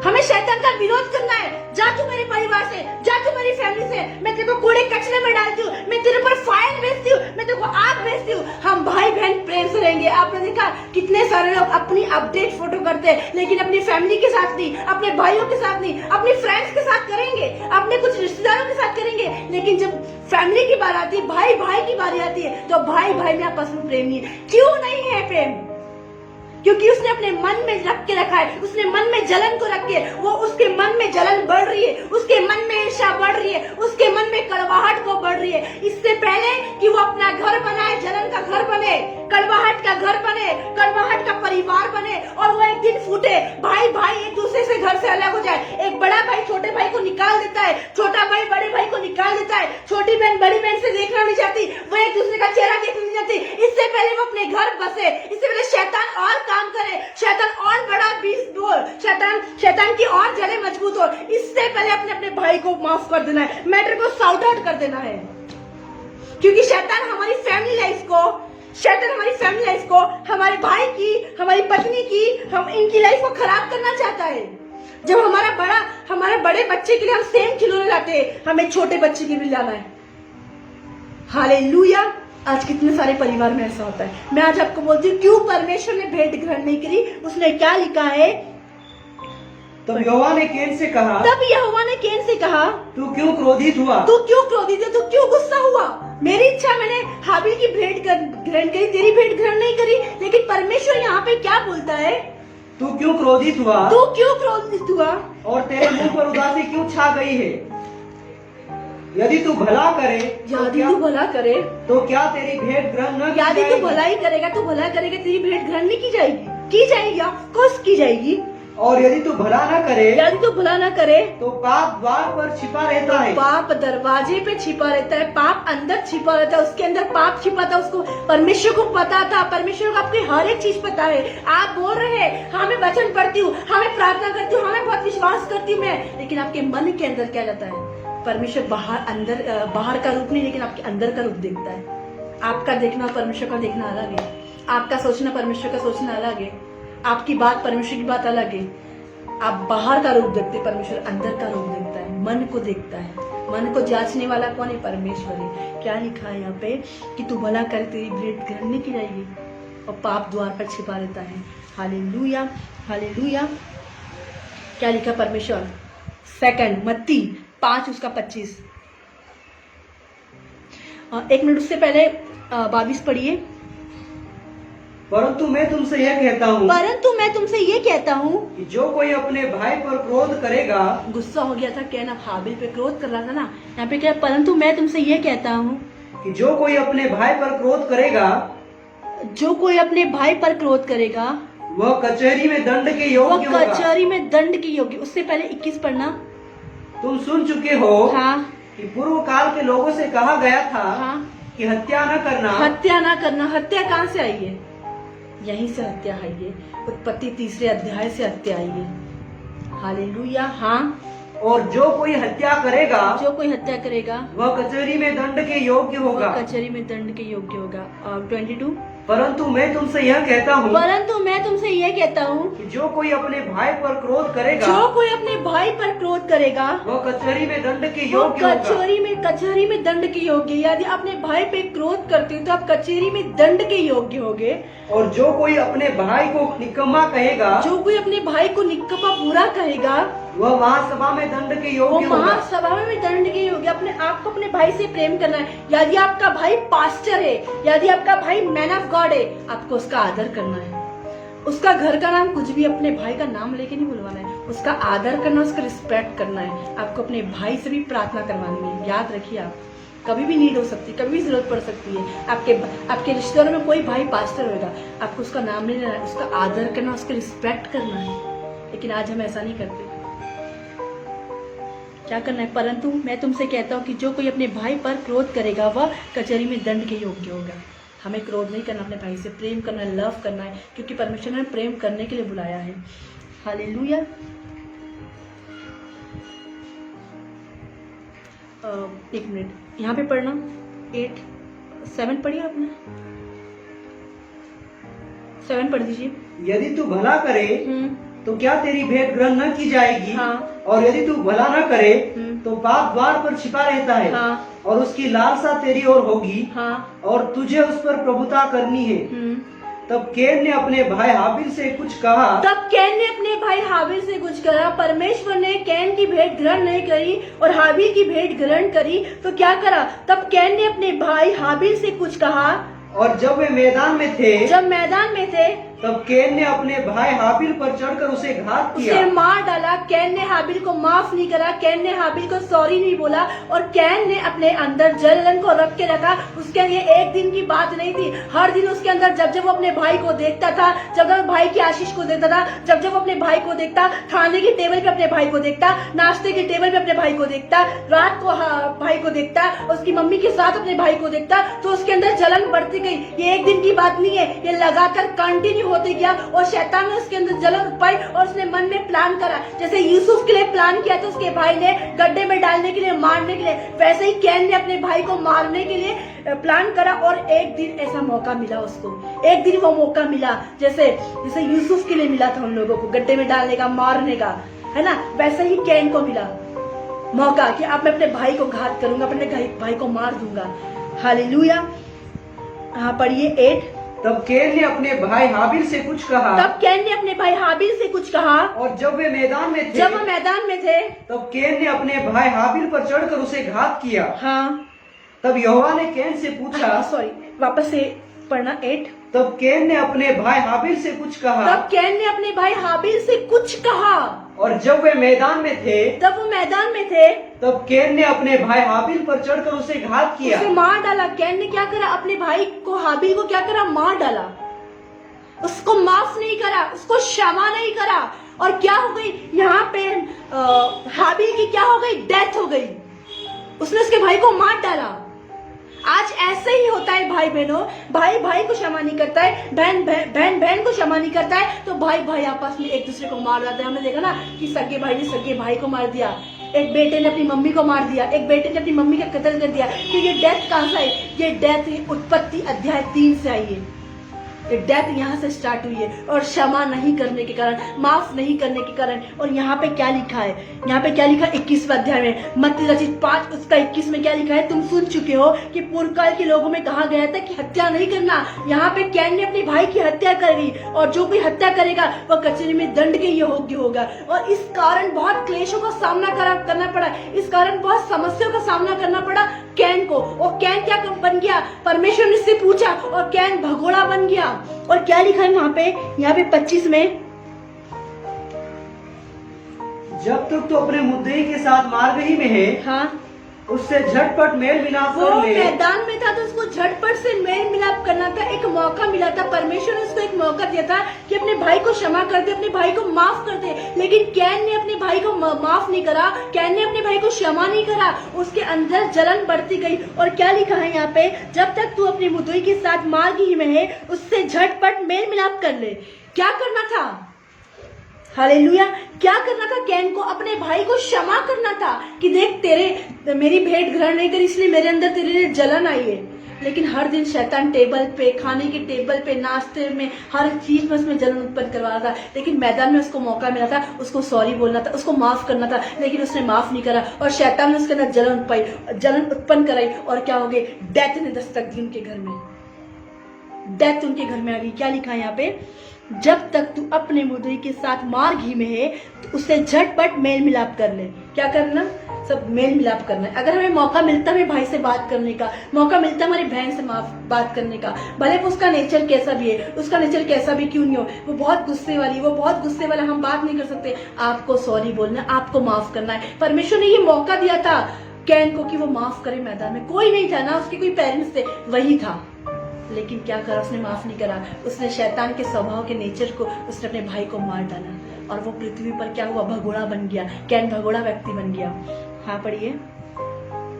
हमें शैतान का विरोध करना है। जा तू मेरे परिवार से, जा तू मेरी फैमिली से, मैं तेरे को कूड़े कचरे में डालती हूँ, मैं तेरे पर फायर भेजती हूँ, मैं तेरे को आग भेजती हूँ। हम भाई बहन प्रेम से रहेंगे। आपने देखा कितने सारे लोग अपनी अपडेट फोटो करते हैं, लेकिन अपनी फैमिली के साथ नहीं, अपने भाइयों के साथ नहीं, अपने फ्रेंड्स के साथ करेंगे, अपने कुछ रिश्तेदारों के साथ करेंगे। लेकिन जब फैमिली की बात आती है, भाई भाई की बारी आती है, तो भाई भाई में आपस में प्रेम नहीं है। क्यों नहीं है प्रेम? क्योंकि उसने अपने मन में रख के रखा है, उसने मन में जलन को रख के, वो उसके मन में जलन बढ़ रही है, उसके मन में ईर्ष्या बढ़ रही है, उसके मन में कड़वाहट वो बढ़ रही है। इससे पहले कि वो अपना घर बनाए, जलन का घर बने, कड़वाहट का घर बने, कड़वाहट का परिवार बने और वो एक दिन फूटे, भाई भाई एक दूसरे से घर से अलग हो जाए। एक बड़ा भाई छोटे भाई को निकाल देता है, छोटा भाई बड़े भाई को निकाल देता है, छोटी बहन बड़ी बहन से देखना नहीं चाहती, वो एक दूसरे का चेहरा देखना नहीं चाहती। इससे पहले वो अपने घर बसे, इससे पहले शैतान और काम करे, शैतान और बड़ा बीस हो, शैतान की और जड़ें मजबूत हो, इससे पहले अपने भाई को माफ कर देना है, मैटर को सॉर्ट आउट कर देना है। क्योंकि शैतान हमारी फैमिली लाइफ को, हमारे भाई की, हमारी पत्नी की, हम इनकी लाइफ को खराब करना चाहता है। जब हमारे बड़े बच्चे के लिए हम सेम खिलौने लाते हैं, हमें छोटे बच्चे के लिए लाना है। हालेलुया। आज कितने सारे परिवार में ऐसा होता है। मैं आज आपको बोलती हूँ क्यों परमेश्वर ने भेंट ग्रहण नहीं करी। उसने क्या लिखा है? तब यहोवा ने कैन से कहा, तू क्यों क्रोधित हुआ? तू क्यों गुस्सा हुआ? मेरी इच्छा, मैंने हाबिल की भेंट ग्रहण करी, तेरी भेंट ग्रहण नहीं करी। लेकिन परमेश्वर यहाँ पे क्या बोलता है? तू क्यों क्रोधित हुआ? और तेरे मुंह पर उदासी क्यों छा गई है? यदि तू भला करे तो क्या तेरी भेंट ग्रहण न की यदि जाएगी? तू भलाई करेगा तेरी भेंट ग्रहण नहीं की जाएगी, ऑफ कोर्स की जाएगी। और यदि तू भला न करे तो पाप द्वार पर छिपा रहता है। पाप दरवाजे पे छिपा रहता है, पाप अंदर छिपा रहता है, उसके अंदर पाप छिपा था। उसको परमेश्वर को पता था, परमेश्वर को आपकी हर एक चीज पता है। आप बोल रहे हैं हाँ मैं वचन पढ़ती हूँ, हाँ मैं प्रार्थना करती हूँ, हाँ मैं बहुत विश्वास करती हूँ मैं, लेकिन आपके मन के अंदर क्या रहता है? परमेश्वर बाहर का रूप नहीं, लेकिन आपके अंदर का रूप देखता है। आपका देखना और परमेश्वर का देखना अलग है। आपका सोचना परमेश्वर का सोचना अलग है। आपकी बात परमेश्वर की बात अलग है। आप बाहर का रूप देखते, परमेश्वर अंदर का रूप देखता है, मन को देखता है। मन को जांचने वाला कौन है? परमेश्वर है। क्या लिखा है यहाँ पे कि तू भला करे तेरी भेंट ग्रहण नहीं की जाएगी और पाप द्वार पर छिपा रहता है। Hallelujah, hallelujah. क्या लिखा परमेश्वर? सेकंड मत्ती 5 उसका 25। एक मिनट उससे पहले 22 पढ़िए। परंतु मैं तुमसे यह कहता हूँ कि जो कोई अपने भाई पर क्रोध करेगा। गुस्सा हो गया था, कहना हाबिल पे क्रोध कर रहा था ना। यहाँ पे क्या? परंतु मैं तुमसे यह कहता हूँ कि जो कोई अपने भाई पर क्रोध करेगा वह कचहरी में दंड के योग्य। उससे पहले 21 पढ़ना। तुम सुन चुके हो हाँ, कि पूर्व काल के लोगों से कहा गया था हाँ, कि हत्या न करना। हत्या ना करना। हत्या कहाँ से आई है? यहीं से हत्या आई है। उत्पत्ति 3 अध्याय से हत्या आई है। हालेलुया। हाँ, और जो कोई हत्या करेगा, जो कोई हत्या करेगा वह कचहरी में दंड के योग्य होगा। वह कचहरी में दंड के योग्य होगा। और 22, परंतु मैं तुमसे यह कहता हूँ परंतु मैं तुमसे यह कहता हूँ कि जो कोई अपने भाई पर क्रोध करेगा, जो कोई अपने भाई पर क्रोध करेगा वह कचहरी में दंड के वो योग्य होगा। कचहरी में दंड के योग्य। यदि अपने भाई पे क्रोध करते हो तो आप कचहरी में दंड के योग्य होगे। और जो कोई अपने भाई को निकम्मा कहेगा, जो कोई अपने भाई को निकम्मा बुरा कहेगा, वह महासभा में दंड के वो योग्य होगा। महासभा में दंड के योग्य। अपने आप को अपने भाई से प्रेम करना है। यदि आपका भाई पास्टर है, यदि आपका भाई मैन ऑफ गॉड है, आपको उसका आदर करना है। उसका घर का नाम कुछ भी, अपने भाई का नाम लेके नहीं बुलवाना है। उसका आदर करना, उसका रिस्पेक्ट करना है। आपको अपने भाई से भी प्रार्थना करवानी है। याद रखिए, आप कभी भी नीड हो सकती है, कभी भी जरूरत पड़ सकती है। आपके रिश्तेदारों में कोई भाई पास्टर होगा, आपको उसका नाम नहीं लेना है, उसका आदर करना, उसका रिस्पेक्ट करना है। लेकिन आज हम ऐसा नहीं करते। क्या करना है? परंतु मैं तुमसे कहता हूँ कि जो कोई अपने भाई पर क्रोध करेगा वह कचहरी में दंड के योग्य होगा। हमें क्रोध नहीं करना, अपने भाई से प्रेम करना है, लव करना है, क्योंकि परमेश्वर ने प्रेम करने के लिए बुलाया है। हालेलुया। एक मिनट, यहाँ पे पढ़ना 7 पढ़िए आपने। 7 पढ़ दीजिए। यदि तू भला करे तो क्या तेरी भेंट ग्रहण न की जाएगी? हाँ। और यदि तू भला न करे तो पाप द्वार पर छिपा रहता है। हाँ। और उसकी लालसा तेरी ओर होगी। हाँ। और तुझे उस पर प्रभुता करनी है। तब कैन ने अपने भाई हाबिल से कुछ कहा। परमेश्वर ने कैन की भेंट ग्रहण नहीं करी और हाबिल की भेंट ग्रहण करी, तो क्या करा? तब कैन ने अपने भाई हाबिल से कुछ कहा। और जब वे मैदान में थे, तब कैन ने अपने भाई हाबिल पर चढ़कर उसे घात किया, उसे मार डाला। कैन ने हाबिल को माफ नहीं करा, कैन ने हाबिल को सॉरी नहीं बोला, और कैन ने अपने अंदर जलन को रख के रखा। उसके लिए एक दिन की बात नहीं थी, हर दिन उसके अंदर जब वो अपने भाई को देखता था, जब वो भाई की आशीष को देखता था, जब वो अपने भाई को देखता, खाने की टेबल पे अपने भाई को देखता, नाश्ते की टेबल पे अपने भाई को देखता, रात को भाई को देखता, उसकी मम्मी के साथ अपने भाई को देखता, तो उसके अंदर जलन बढ़ती गई। ये एक दिन की बात नहीं है, ये लगातार कंटिन्यू होते गया। और शैतान ने उसके अंदर जलन उत्पाई और उसने मन में प्लान करा। जैसे यूसुफ के लिए प्लान किया था उसके भाई ने गड्ढे में डालने के लिए, मारने के लिए, वैसे ही कैन ने अपने भाई को मारने के लिए प्लान करा। और एक दिन ऐसा मौका मिला उसको, एक दिन वो मौका मिला जैसे यूसुफ के लिए मिला था उन लोगों को गड्ढे में डालने का, मारने का, है ना। वैसे ही कैन को मिला मौका कि अब मैं अपने भाई को घात करूंगा, अपने भाई को मार दूंगा। हालेलुया। हाँ, पढ़िए 8। तब कैन ने अपने भाई हाबिल से कुछ कहा। और जब वे मैदान में थे, तब कैन ने अपने भाई हाबिल पर चढ़कर उसे घात किया। हाँ। तब यहोवा ने कैन से पूछा। वापस से पढ़ना 8। तब कैन ने अपने भाई हाबिल से कुछ कहा। और जब वे मैदान में थे, तब कैन ने अपने भाई हाबिल पर चढ़कर उसे घात किया, उसे मार डाला। कैन ने क्या करा? अपने भाई को, हाबिल को क्या करा? मार डाला। उसको माफ नहीं करा, उसको क्षमा नहीं करा। और क्या हो गई यहाँ पे? हाबिल की क्या हो गई? डेथ हो गई। उसने उसके भाई को मार डाला। आज ऐसे ही होता है भाई बहनों, भाई भाई को क्षमा नहीं करता है, बहन को क्षमा नहीं करता है, तो भाई आपस में एक दूसरे को मार जाते हैं। हमने देखा ना कि सगे भाई ने सगे भाई को मार दिया, एक बेटे ने अपनी मम्मी को मार दिया, एक बेटे ने अपनी मम्मी का कत्ल कर दिया। कि ये डेथ कहाँ से आई? ये डेथ उत्पत्ति अध्याय 3 से आई है। ये डेथ यहाँ से स्टार्ट हुई है। और क्षमा नहीं करने के कारण, माफ नहीं करने के कारण। और यहाँ पे क्या लिखा है? यहाँ पे क्या लिखा है? 21वें अध्याय में, मत्ती रचित 5 उसका 21 में क्या लिखा है? तुम सुन चुके हो कि पूर्व काल के लोगों में कहा गया था कि हत्या नहीं करना। यहाँ पे कैन ने अपने भाई की हत्या करी, और जो कोई हत्या करेगा वह कचहरी में दंड के योग्य होगा। और इस कारण बहुत क्लेशों का सामना करना पड़ा, इस कारण बहुत समस्याओं का सामना करना पड़ा कैन को। और कैन क्या बन गया? परमेश्वर ने उससे पूछा और कैन भगोड़ा बन गया। और क्या लिखा है यहाँ पे 25 में? जब तक तो अपने मुद्दई के साथ मार्ग ही में है, हाँ, उससे झटपट मेल मिलाप वो कर ले। मैदान में था तो उसको झटपट से मेल मिलाप करना था, एक मौका मिला था, परमेश्वर ने उसको एक मौका दिया था कि अपने भाई को क्षमा कर दे, अपने भाई को माफ कर दे। लेकिन कैन ने अपने भाई को माफ नहीं करा, कैन ने अपने भाई को क्षमा नहीं करा, उसके अंदर जलन बढ़ती गई। और क्या लिखा है यहाँ पे, जब तक तू अपनी मुद्दई के साथ मार्ग ही में है उससे झटपट मेल मिलाप कर ले। क्या करना था? हालेलुया, क्या करना था? कैन को अपने भाई को क्षमा करना था कि देख तेरे मेरी भेंट ग्रहण नहीं करी इसलिए मेरे अंदर तेरे लिए जलन आई है। लेकिन हर दिन शैतान टेबल पे, खाने के टेबल पे, नाश्ते में, हर चीज में उसमें जलन उत्पन्न करवा रहा था। लेकिन मैदान में उसको मौका मिला था, उसको सॉरी बोलना था, उसको माफ करना था, लेकिन उसने माफ नहीं करा और शैतान ने उसके अंदर जलन उत्पन्न कराई। और क्या हो गई? डेथ ने दस्तक दी उनके घर में, डेथ उनके घर में आ गई। क्या लिखा है यहाँ पे, जब तक तू अपने मुद्दई के साथ मार्ग ही में है तो उससे झटपट मेल मिलाप कर ले। क्या करना? सब मेल मिलाप करना है। अगर हमें मौका मिलता है भाई से बात करने का, मौका मिलता है हमारी बहन से बात करने का, भले वो उसका नेचर कैसा भी है, उसका नेचर कैसा भी क्यों नहीं हो, वो बहुत गुस्से वाली, वो बहुत गुस्से वाला, हम बात नहीं कर सकते, आपको सॉरी बोलना, आपको माफ करना है। परमेश्वर ने ये मौका दिया था कैन को कि वो माफ करे। मैदान में कोई नहीं था ना, उसके कोई पेरेंट्स थे, वही था। लेकिन क्या करा? उसने माफ नहीं करा। उसने शैतान के स्वभाव के नेचर को, उसने अपने भाई को मार डाला और वो पृथ्वी पर क्या हुआ? भगोड़ा बन गया। कैन भगोड़ा व्यक्ति बन गया। हाँ पढ़िए।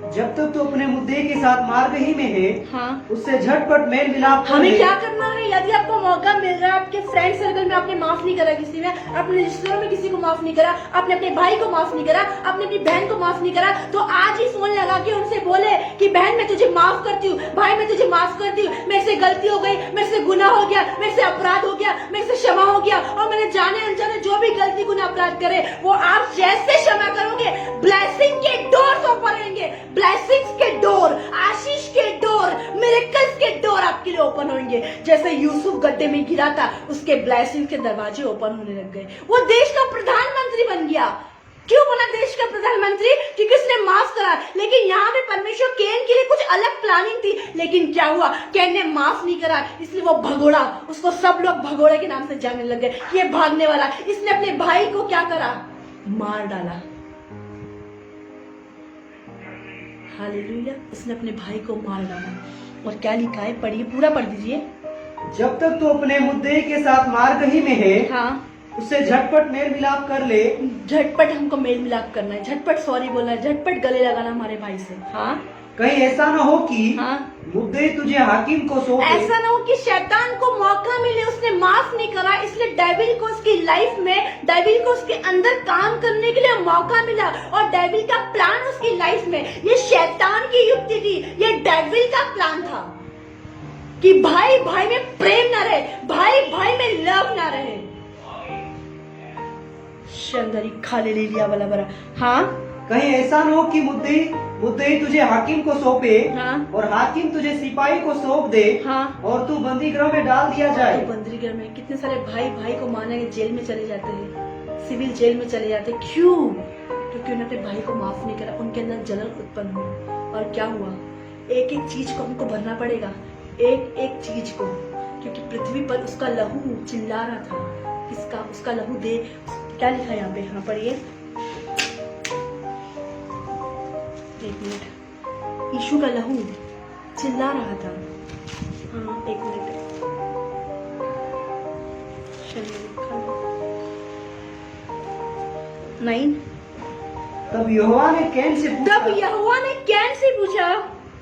जब तक तू अपने मुद्दे के साथ मार्ग ही में है, हाँ, उससे झटपट मेल मिलाप कर हमें ले। क्या करना है? यदि आपको मौका मिल रहा है, आपके फ्रेंड सर्कल में आपने माफ नहीं करा किसी में, अपने रिश्तेदारों में किसी को माफ नहीं करा, आपने अपने भाई को माफ नहीं करा, आपने अपनी बहन को माफ नहीं करा, तो आज ही फोन लगा के उनसे बोले कि बहन मैं तुझे माफ करती हूँ, भाई मैं तुझे माफ करती हूँ, मेरे से गलती हो गई, मेरे से गुनाह हो गया, मेरे से अपराध हो गया, मेरे से क्षमा हो गया, और मैंने जाने अनजाने जो भी गलती गुनाह अपराध करे वो आप जैसे क्षमा करोगे ब्लेसिंग के डोर ओपन होंगे, ब्लेसिंग्स के डोर, आशीष के डोर, मिरेकल्स के डोर आपके लिए ओपन होंगे। जैसे यूसुफ गड्ढे में गिरा था, उसके ब्लेसिंग के दरवाजे ओपन होने लग गए। वो देश का प्रधानमंत्री बन गया। क्यों बना देश का प्रधानमंत्री? क्योंकि उसने माफ करा। लेकिन यहाँ पे परमेश्वर कैन के लिए कुछ अलग प्लानिंग थी। लेकिन क्या हुआ? कैन ने माफ नहीं करा, इसलिए वो भगोड़ा, उसको सब लोग भगोड़े के नाम से जानने लग गए, ये भागने वाला। इसने अपने भाई को क्या करा? मार डाला। हालेलुया, उसने अपने भाई को मार डाला। और क्या लिखा है? पढ़िए, पूरा पढ़ दीजिए। जब तक तू अपने मुद्दे के साथ मार्ग ही में है, हाँ, उससे झटपट मेल मिलाप कर ले। झटपट हमको मेल मिलाप करना है, झटपट सॉरी बोलना है, झटपट गले लगाना हमारे भाई से। हाँ, कहीं ऐसा ना हो कि हाँ, मुद्दे तुझे हाकिम को सौंपे। ऐसा ना हो कि शैतान को मौका मिले, उसने माफ नहीं करा, इसलिए डेविल को उसकी लाइफ में, डेविल को उसके अंदर काम करने के लिए मौका मिला। और डेविल का प्लान उसकी लाइफ में, ये शैतान की युक्ति थी, ये डेविल का प्लान था कि भाई भाई में प्रेम ना रहे, भाई भाई में लव ना रहे। शंदरी खाले ले लिया वाला बरा। हाँ, कहीं ऐसा न हो कि मुद्दई तुझे हाकिम को सौंपे, हाँ, और हाकिम तुझे सिपाही को सौंप दे, हाँ, और तू बंदी गृह में डाल दिया जाए। तो बंदीगृह में कितने सारे भाई भाई को मारने के जेल में चले जाते हैं, सिविल जेल में चले जाते हैं। क्यों? क्योंकि उन्होंने अपने भाई को माफ नहीं करा, उनके अंदर जलन उत्पन्न हुई। और क्या हुआ? एक एक चीज को हमको भरना पड़ेगा, एक एक चीज को, क्योंकि पृथ्वी पर उसका लहू चिल्ला रहा था। किसका? उसका लहू दे। क्या लिखा है यहाँ पे? हाँ पढ़िए, एक मिनट। यीशु का लहू चिल्ला रहा था। हाँ एक मिनट। 9। तब यहोवा ने कैन से पूछा, तब यहोवा ने कैन से पूछा,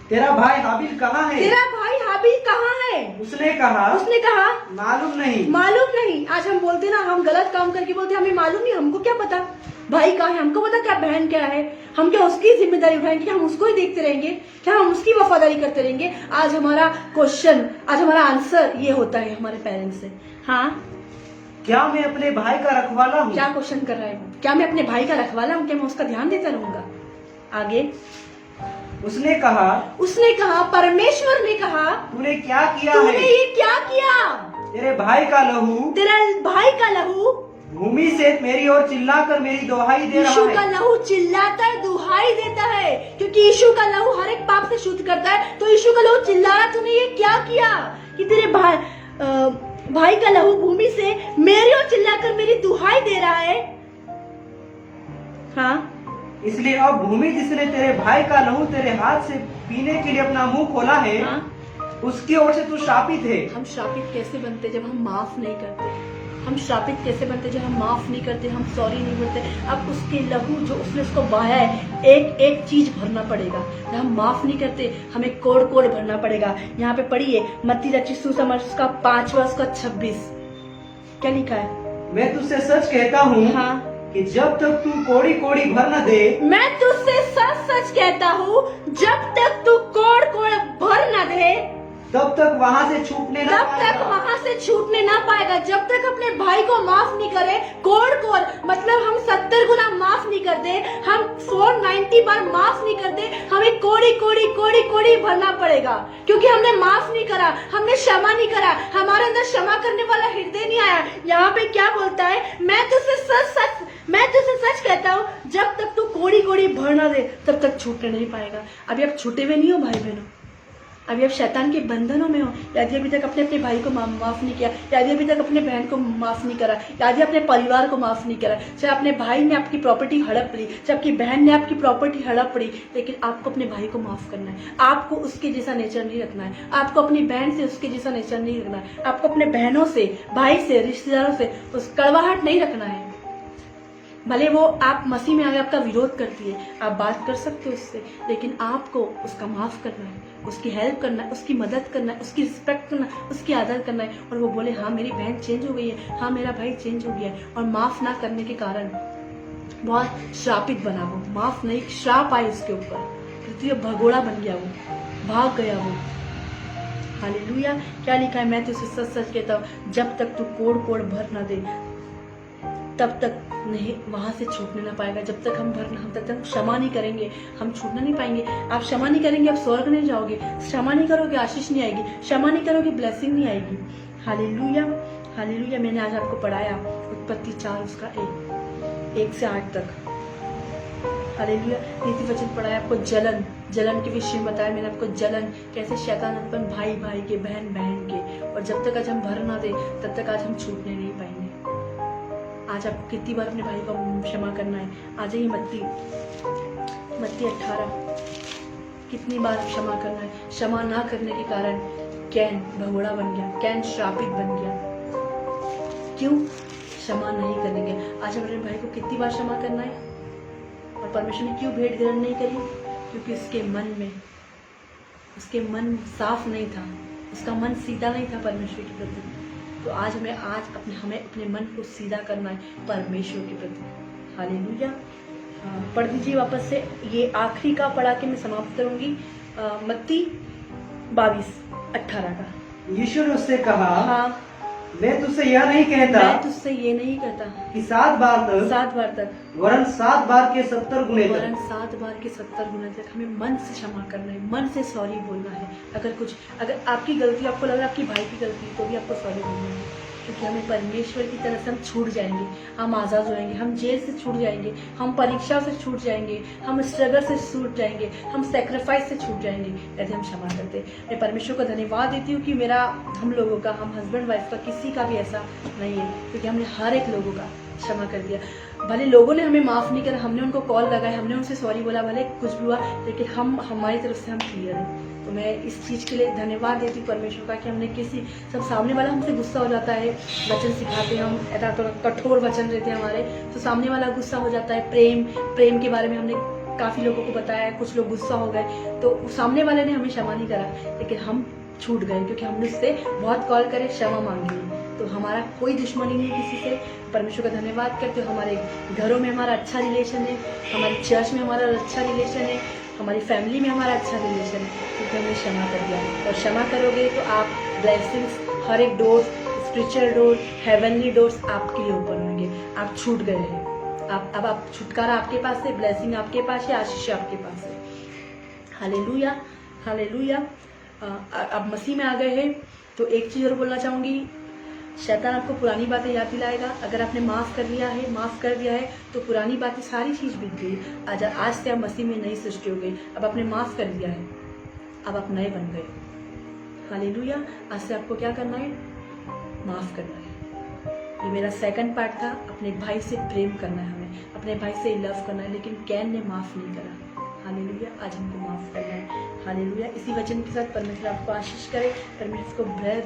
तेरा भाई हाबिल कहाँ है? तेरा भाई हाबिल कहाँ है? उसने कहा, मालूम नहीं। मालूम नहीं। आज हम बोलते ना, हम गलत काम करके बोलते हमें मालूम नहीं, हमको क्या पता भाई कहाँ है, हमको पता क्या बहन क्या है, हम क्या उसकी जिम्मेदारी उठाएंगे? क्या हम उसको ही देखते रहेंगे? क्या हम उसकी वफादारी करते रहेंगे? आज हमारा क्वेश्चन, आज हमारा आंसर ये होता है हमारे पेरेंट्स से। हाँ, क्या मैं अपने भाई का रखवाला हूँ? क्या क्वेश्चन कर रहा है वो? क्या मैं अपने भाई का रखवाला हूँ? क्या मैं उसका ध्यान देता रहूंगा? आगे उसने कहा, परमेश्वर ने कहा, तूने क्या किया तूने है? ये क्या किया? तेरे भाई का लहू भूमि से मेरी ओर चिल्लाकर मेरी दुहाई दे रहा यीशु का है। लहू चिल्लाता है, दुहाई देता है, क्योंकि यीशु का लहू हर एक पाप से शुद्ध करता है। तो यीशु का लहू चिल्ला रहा, तूने ये क्या किया कि तेरे भाई का लहू भूमि से मेरी ओर चिल्लाकर मेरी दुहाई दे रहा है। हाँ, इसलिए अब भूमि जिसने तेरे भाई का लहू तेरे हाथ से पीने के लिए अपना मुंह खोला है, हाँ? उसकी ओर से तू शापित है। हम शापित कैसे बनते जब हम माफ नहीं करते? हम शापित कैसे बनते जब हम माफ नहीं करते, हम सॉरी नहीं बोलते? अब उसके लहू जो उसने उसको बहाया है, एक एक चीज भरना पड़ेगा। जब हम माफ नहीं करते हमें कोड़ कोड़ भरना पड़ेगा। यहाँ पे पढ़िए मत्ती रचित सुसमाचार उसका 5 उसका 26 क्या लिखा है? मैं तुझसे सच कहता हूँ, हाँ, कि जब तक तू कोड़ी कोड़ी भर न दे, मैं तुझसे सच सच कहता हूँ, जब तक तू कोड़ कोड़ भर न दे, तब तक वहाँ से छूटने न तब तक पाएगा। वहां से छूटने ना पाएगा। जब तक अपने भाई को माफ नहीं करे, कोड़ कोड़ मतलब हम 70 गुना माफ नहीं करते, हम 490 बार माफ नहीं करते, हमें कोड़ी कोड़ी कोड़ी कोड़ी भरना पड़ेगा। क्योंकि हमने माफ नहीं करा, हमने क्षमा नहीं करा, हमारे अंदर क्षमा करने वाला हृदय नहीं आया। यहाँ पे क्या बोलता है? मैं तुझसे सच कहता हूँ, जब तक तू कोड़ी कोड़ी भर ना दे तब तक छूटने नहीं पाएगा। अभी आप छूटे हुए नहीं हो भाई बहनों, अभी आप शैतान के बंधनों में हो। यदि अभी तक अपने भाई को माफ नहीं किया, यदि अभी तक अपने बहन को माफ नहीं करा, यदि अपने परिवार को माफ नहीं करा, चाहे अपने भाई ने आपकी प्रॉपर्टी हड़प ली, चाहे आपकी बहन ने आपकी प्रॉपर्टी हड़प ली, लेकिन आपको अपने भाई को माफ करना है। आपको उसके जैसा नेचर नहीं रखना है, आपको अपनी बहन से उसके जैसा नेचर नहीं रखना है, आपको अपने बहनों से, भाई से, रिश्तेदारों से उस कड़वाहट नहीं रखना है। भले वो आप मसीह में आगे आपका विरोध करती है, आप बात कर सकते हो उससे, लेकिन आपको उसका माफ करना है, उसकी हेल्प करना है, उसकी मदद करना है, उसकी रिस्पेक्ट करना है, उसकी आदर करना है। और वो बोले हाँ मेरी बहन चेंज हो गई है, हाँ मेरा भाई चेंज हो गया है। और माफ ना करने के कारण बहुत श्रापित बना वो, माफ नहीं श्राप आए उसके ऊपर, पृथ्वी भगोड़ा बन गया, वो भाग गया वो। हालेलुया। क्या लिखा है? मैं तुझसे सच सच कहता हूँ, जब तक तू कोड़ कोड़ भर ना दे तब तक नहीं वहां से छूटने ना पाएगा। जब तक हम तब तक क्षमा नहीं करेंगे, हम छूटना नहीं पाएंगे। आप क्षमा नहीं करेंगे, आप स्वर्ग नहीं जाओगे। क्षमा नहीं करोगे, आशीष नहीं आएगी। क्षमा नहीं करोगे, ब्लेसिंग नहीं आएगी। Hallelujah, hallelujah. मैंने आज आपको पढ़ाया उत्पत्ति 4 उसका 1 से 8 तक। हालेलुया। नीति वचन पढ़ाया आपको, जलन के विषय में बताया मैंने आपको, जलन कैसे शैतान अपन भाई भाई के, बहन बहन के। और जब तक आज हम भर ना दे तब तक आज हम छूटने नहीं पाएंगे। आज आपको कितनी बार अपने भाई को क्षमा करना है? आ जाइए मत्ती 18, कितनी बार क्षमा करना है? क्षमा ना करने के कारण कैन भगोड़ा बन गया, कैन श्रापित बन गया। क्यों? क्षमा नहीं करेंगे। आज अपने भाई को कितनी बार क्षमा करना है? और परमेश्वर ने क्यों भेंट ग्रहण नहीं करी? क्योंकि उसके मन साफ नहीं था, उसका मन सीधा नहीं था परमेश्वर के प्रति। तो आज हमें अपने मन को सीधा करना है परमेश्वर के प्रति। हालेलुया। पढ़ दीजिए वापस से, ये आखिरी का पढ़ा के मैं समाप्त करूंगी। मत्ती 22:18 का। यीशु ने उससे कहा, हाँ, मैं तुझसे यह नहीं कहता कि 7 बार तक, वरन 7 बार के 70 गुने तक हमें मन से क्षमा करना है, मन से सॉरी बोलना है। अगर आपकी गलती, आपको लग रहा है आपकी भाई की गलती, तो भी आपको सॉरी बोलना है। क्योंकि हमें परमेश्वर की तरफ से हम छूट जाएंगे, हम आज़ाद हो जाएंगे, हम जेल से छूट जाएंगे, हम परीक्षा से छूट जाएंगे, हम स्ट्रगल से छूट जाएंगे, हम सेक्रीफाइस से छूट जाएंगे यदि हम क्षमा करते। मैं परमेश्वर को धन्यवाद देती हूँ कि हम लोगों का, हम हस्बैंड वाइफ का किसी का भी ऐसा नहीं है, क्योंकि हमने हर एक लोगों का क्षमा कर दिया। भले लोगों ने हमें माफ़ नहीं करा, हमने उनको कॉल लगाया, हमने उनसे सॉरी बोला, भले कुछ भी हुआ, लेकिन हमारी तरफ से हम क्लियर हैं। तो मैं इस चीज़ के लिए धन्यवाद देती हूँ परमेश्वर का कि हमने सब सामने वाला हमसे गुस्सा हो जाता है, वचन सिखाते हैं हम, ऐसा तो कठोर वचन रहते हैं हमारे, तो सामने वाला गुस्सा हो जाता है। प्रेम के बारे में हमने काफ़ी लोगों को बताया, कुछ लोग गुस्सा हो गए, तो सामने वाले ने हमें क्षमा नहीं करा, लेकिन हम छूट गए क्योंकि हमने उससे बहुत कॉल करे, क्षमा मांगी। तो हमारा कोई दुश्मनी नहीं किसी से। परमेश्वर का धन्यवाद करते हो, हमारे घरों में हमारा अच्छा रिलेशन है, हमारी चर्च में हमारा अच्छा रिलेशन है, हमारी फैमिली में हमारा अच्छा रिलेशन है, क्योंकि हमने क्षमा कर दिया। और क्षमा करोगे तो आप ब्लेसिंग्स, हर एक door, spiritual door, heavenly doors आपके लिए ओपन होंगे। आप छूट गए हैं, अब आप छुटकारा आपके पास है, ब्लेसिंग आपके पास है, आशीष आपके पास है। Hallelujah, hallelujah. अब मसीह में आ गए हैं तो एक चीज़ और बोलना चाहूँगी, शैतान आपको पुरानी बातें याद दिलाएगा। अगर आपने माफ़ कर दिया है तो पुरानी बातें, सारी चीज़ बीत गई। आज से आप मसीह में नई सृष्टि हो गई। अब आपने माफ़ कर दिया है, अब आप नए बन गए। हालेलुया। आज से आपको क्या करना है? माफ़ करना है। ये मेरा सेकंड पार्ट था। अपने भाई से प्रेम करना है, हमें अपने भाई से लव करना है, लेकिन कैन ने माफ नहीं करा। हालेलुया, आज हमको माफ करना है। हालेलुया, इसी वचन के साथ परमेश्वर आपको आशीष करे, परमेश्वर को ब्लेस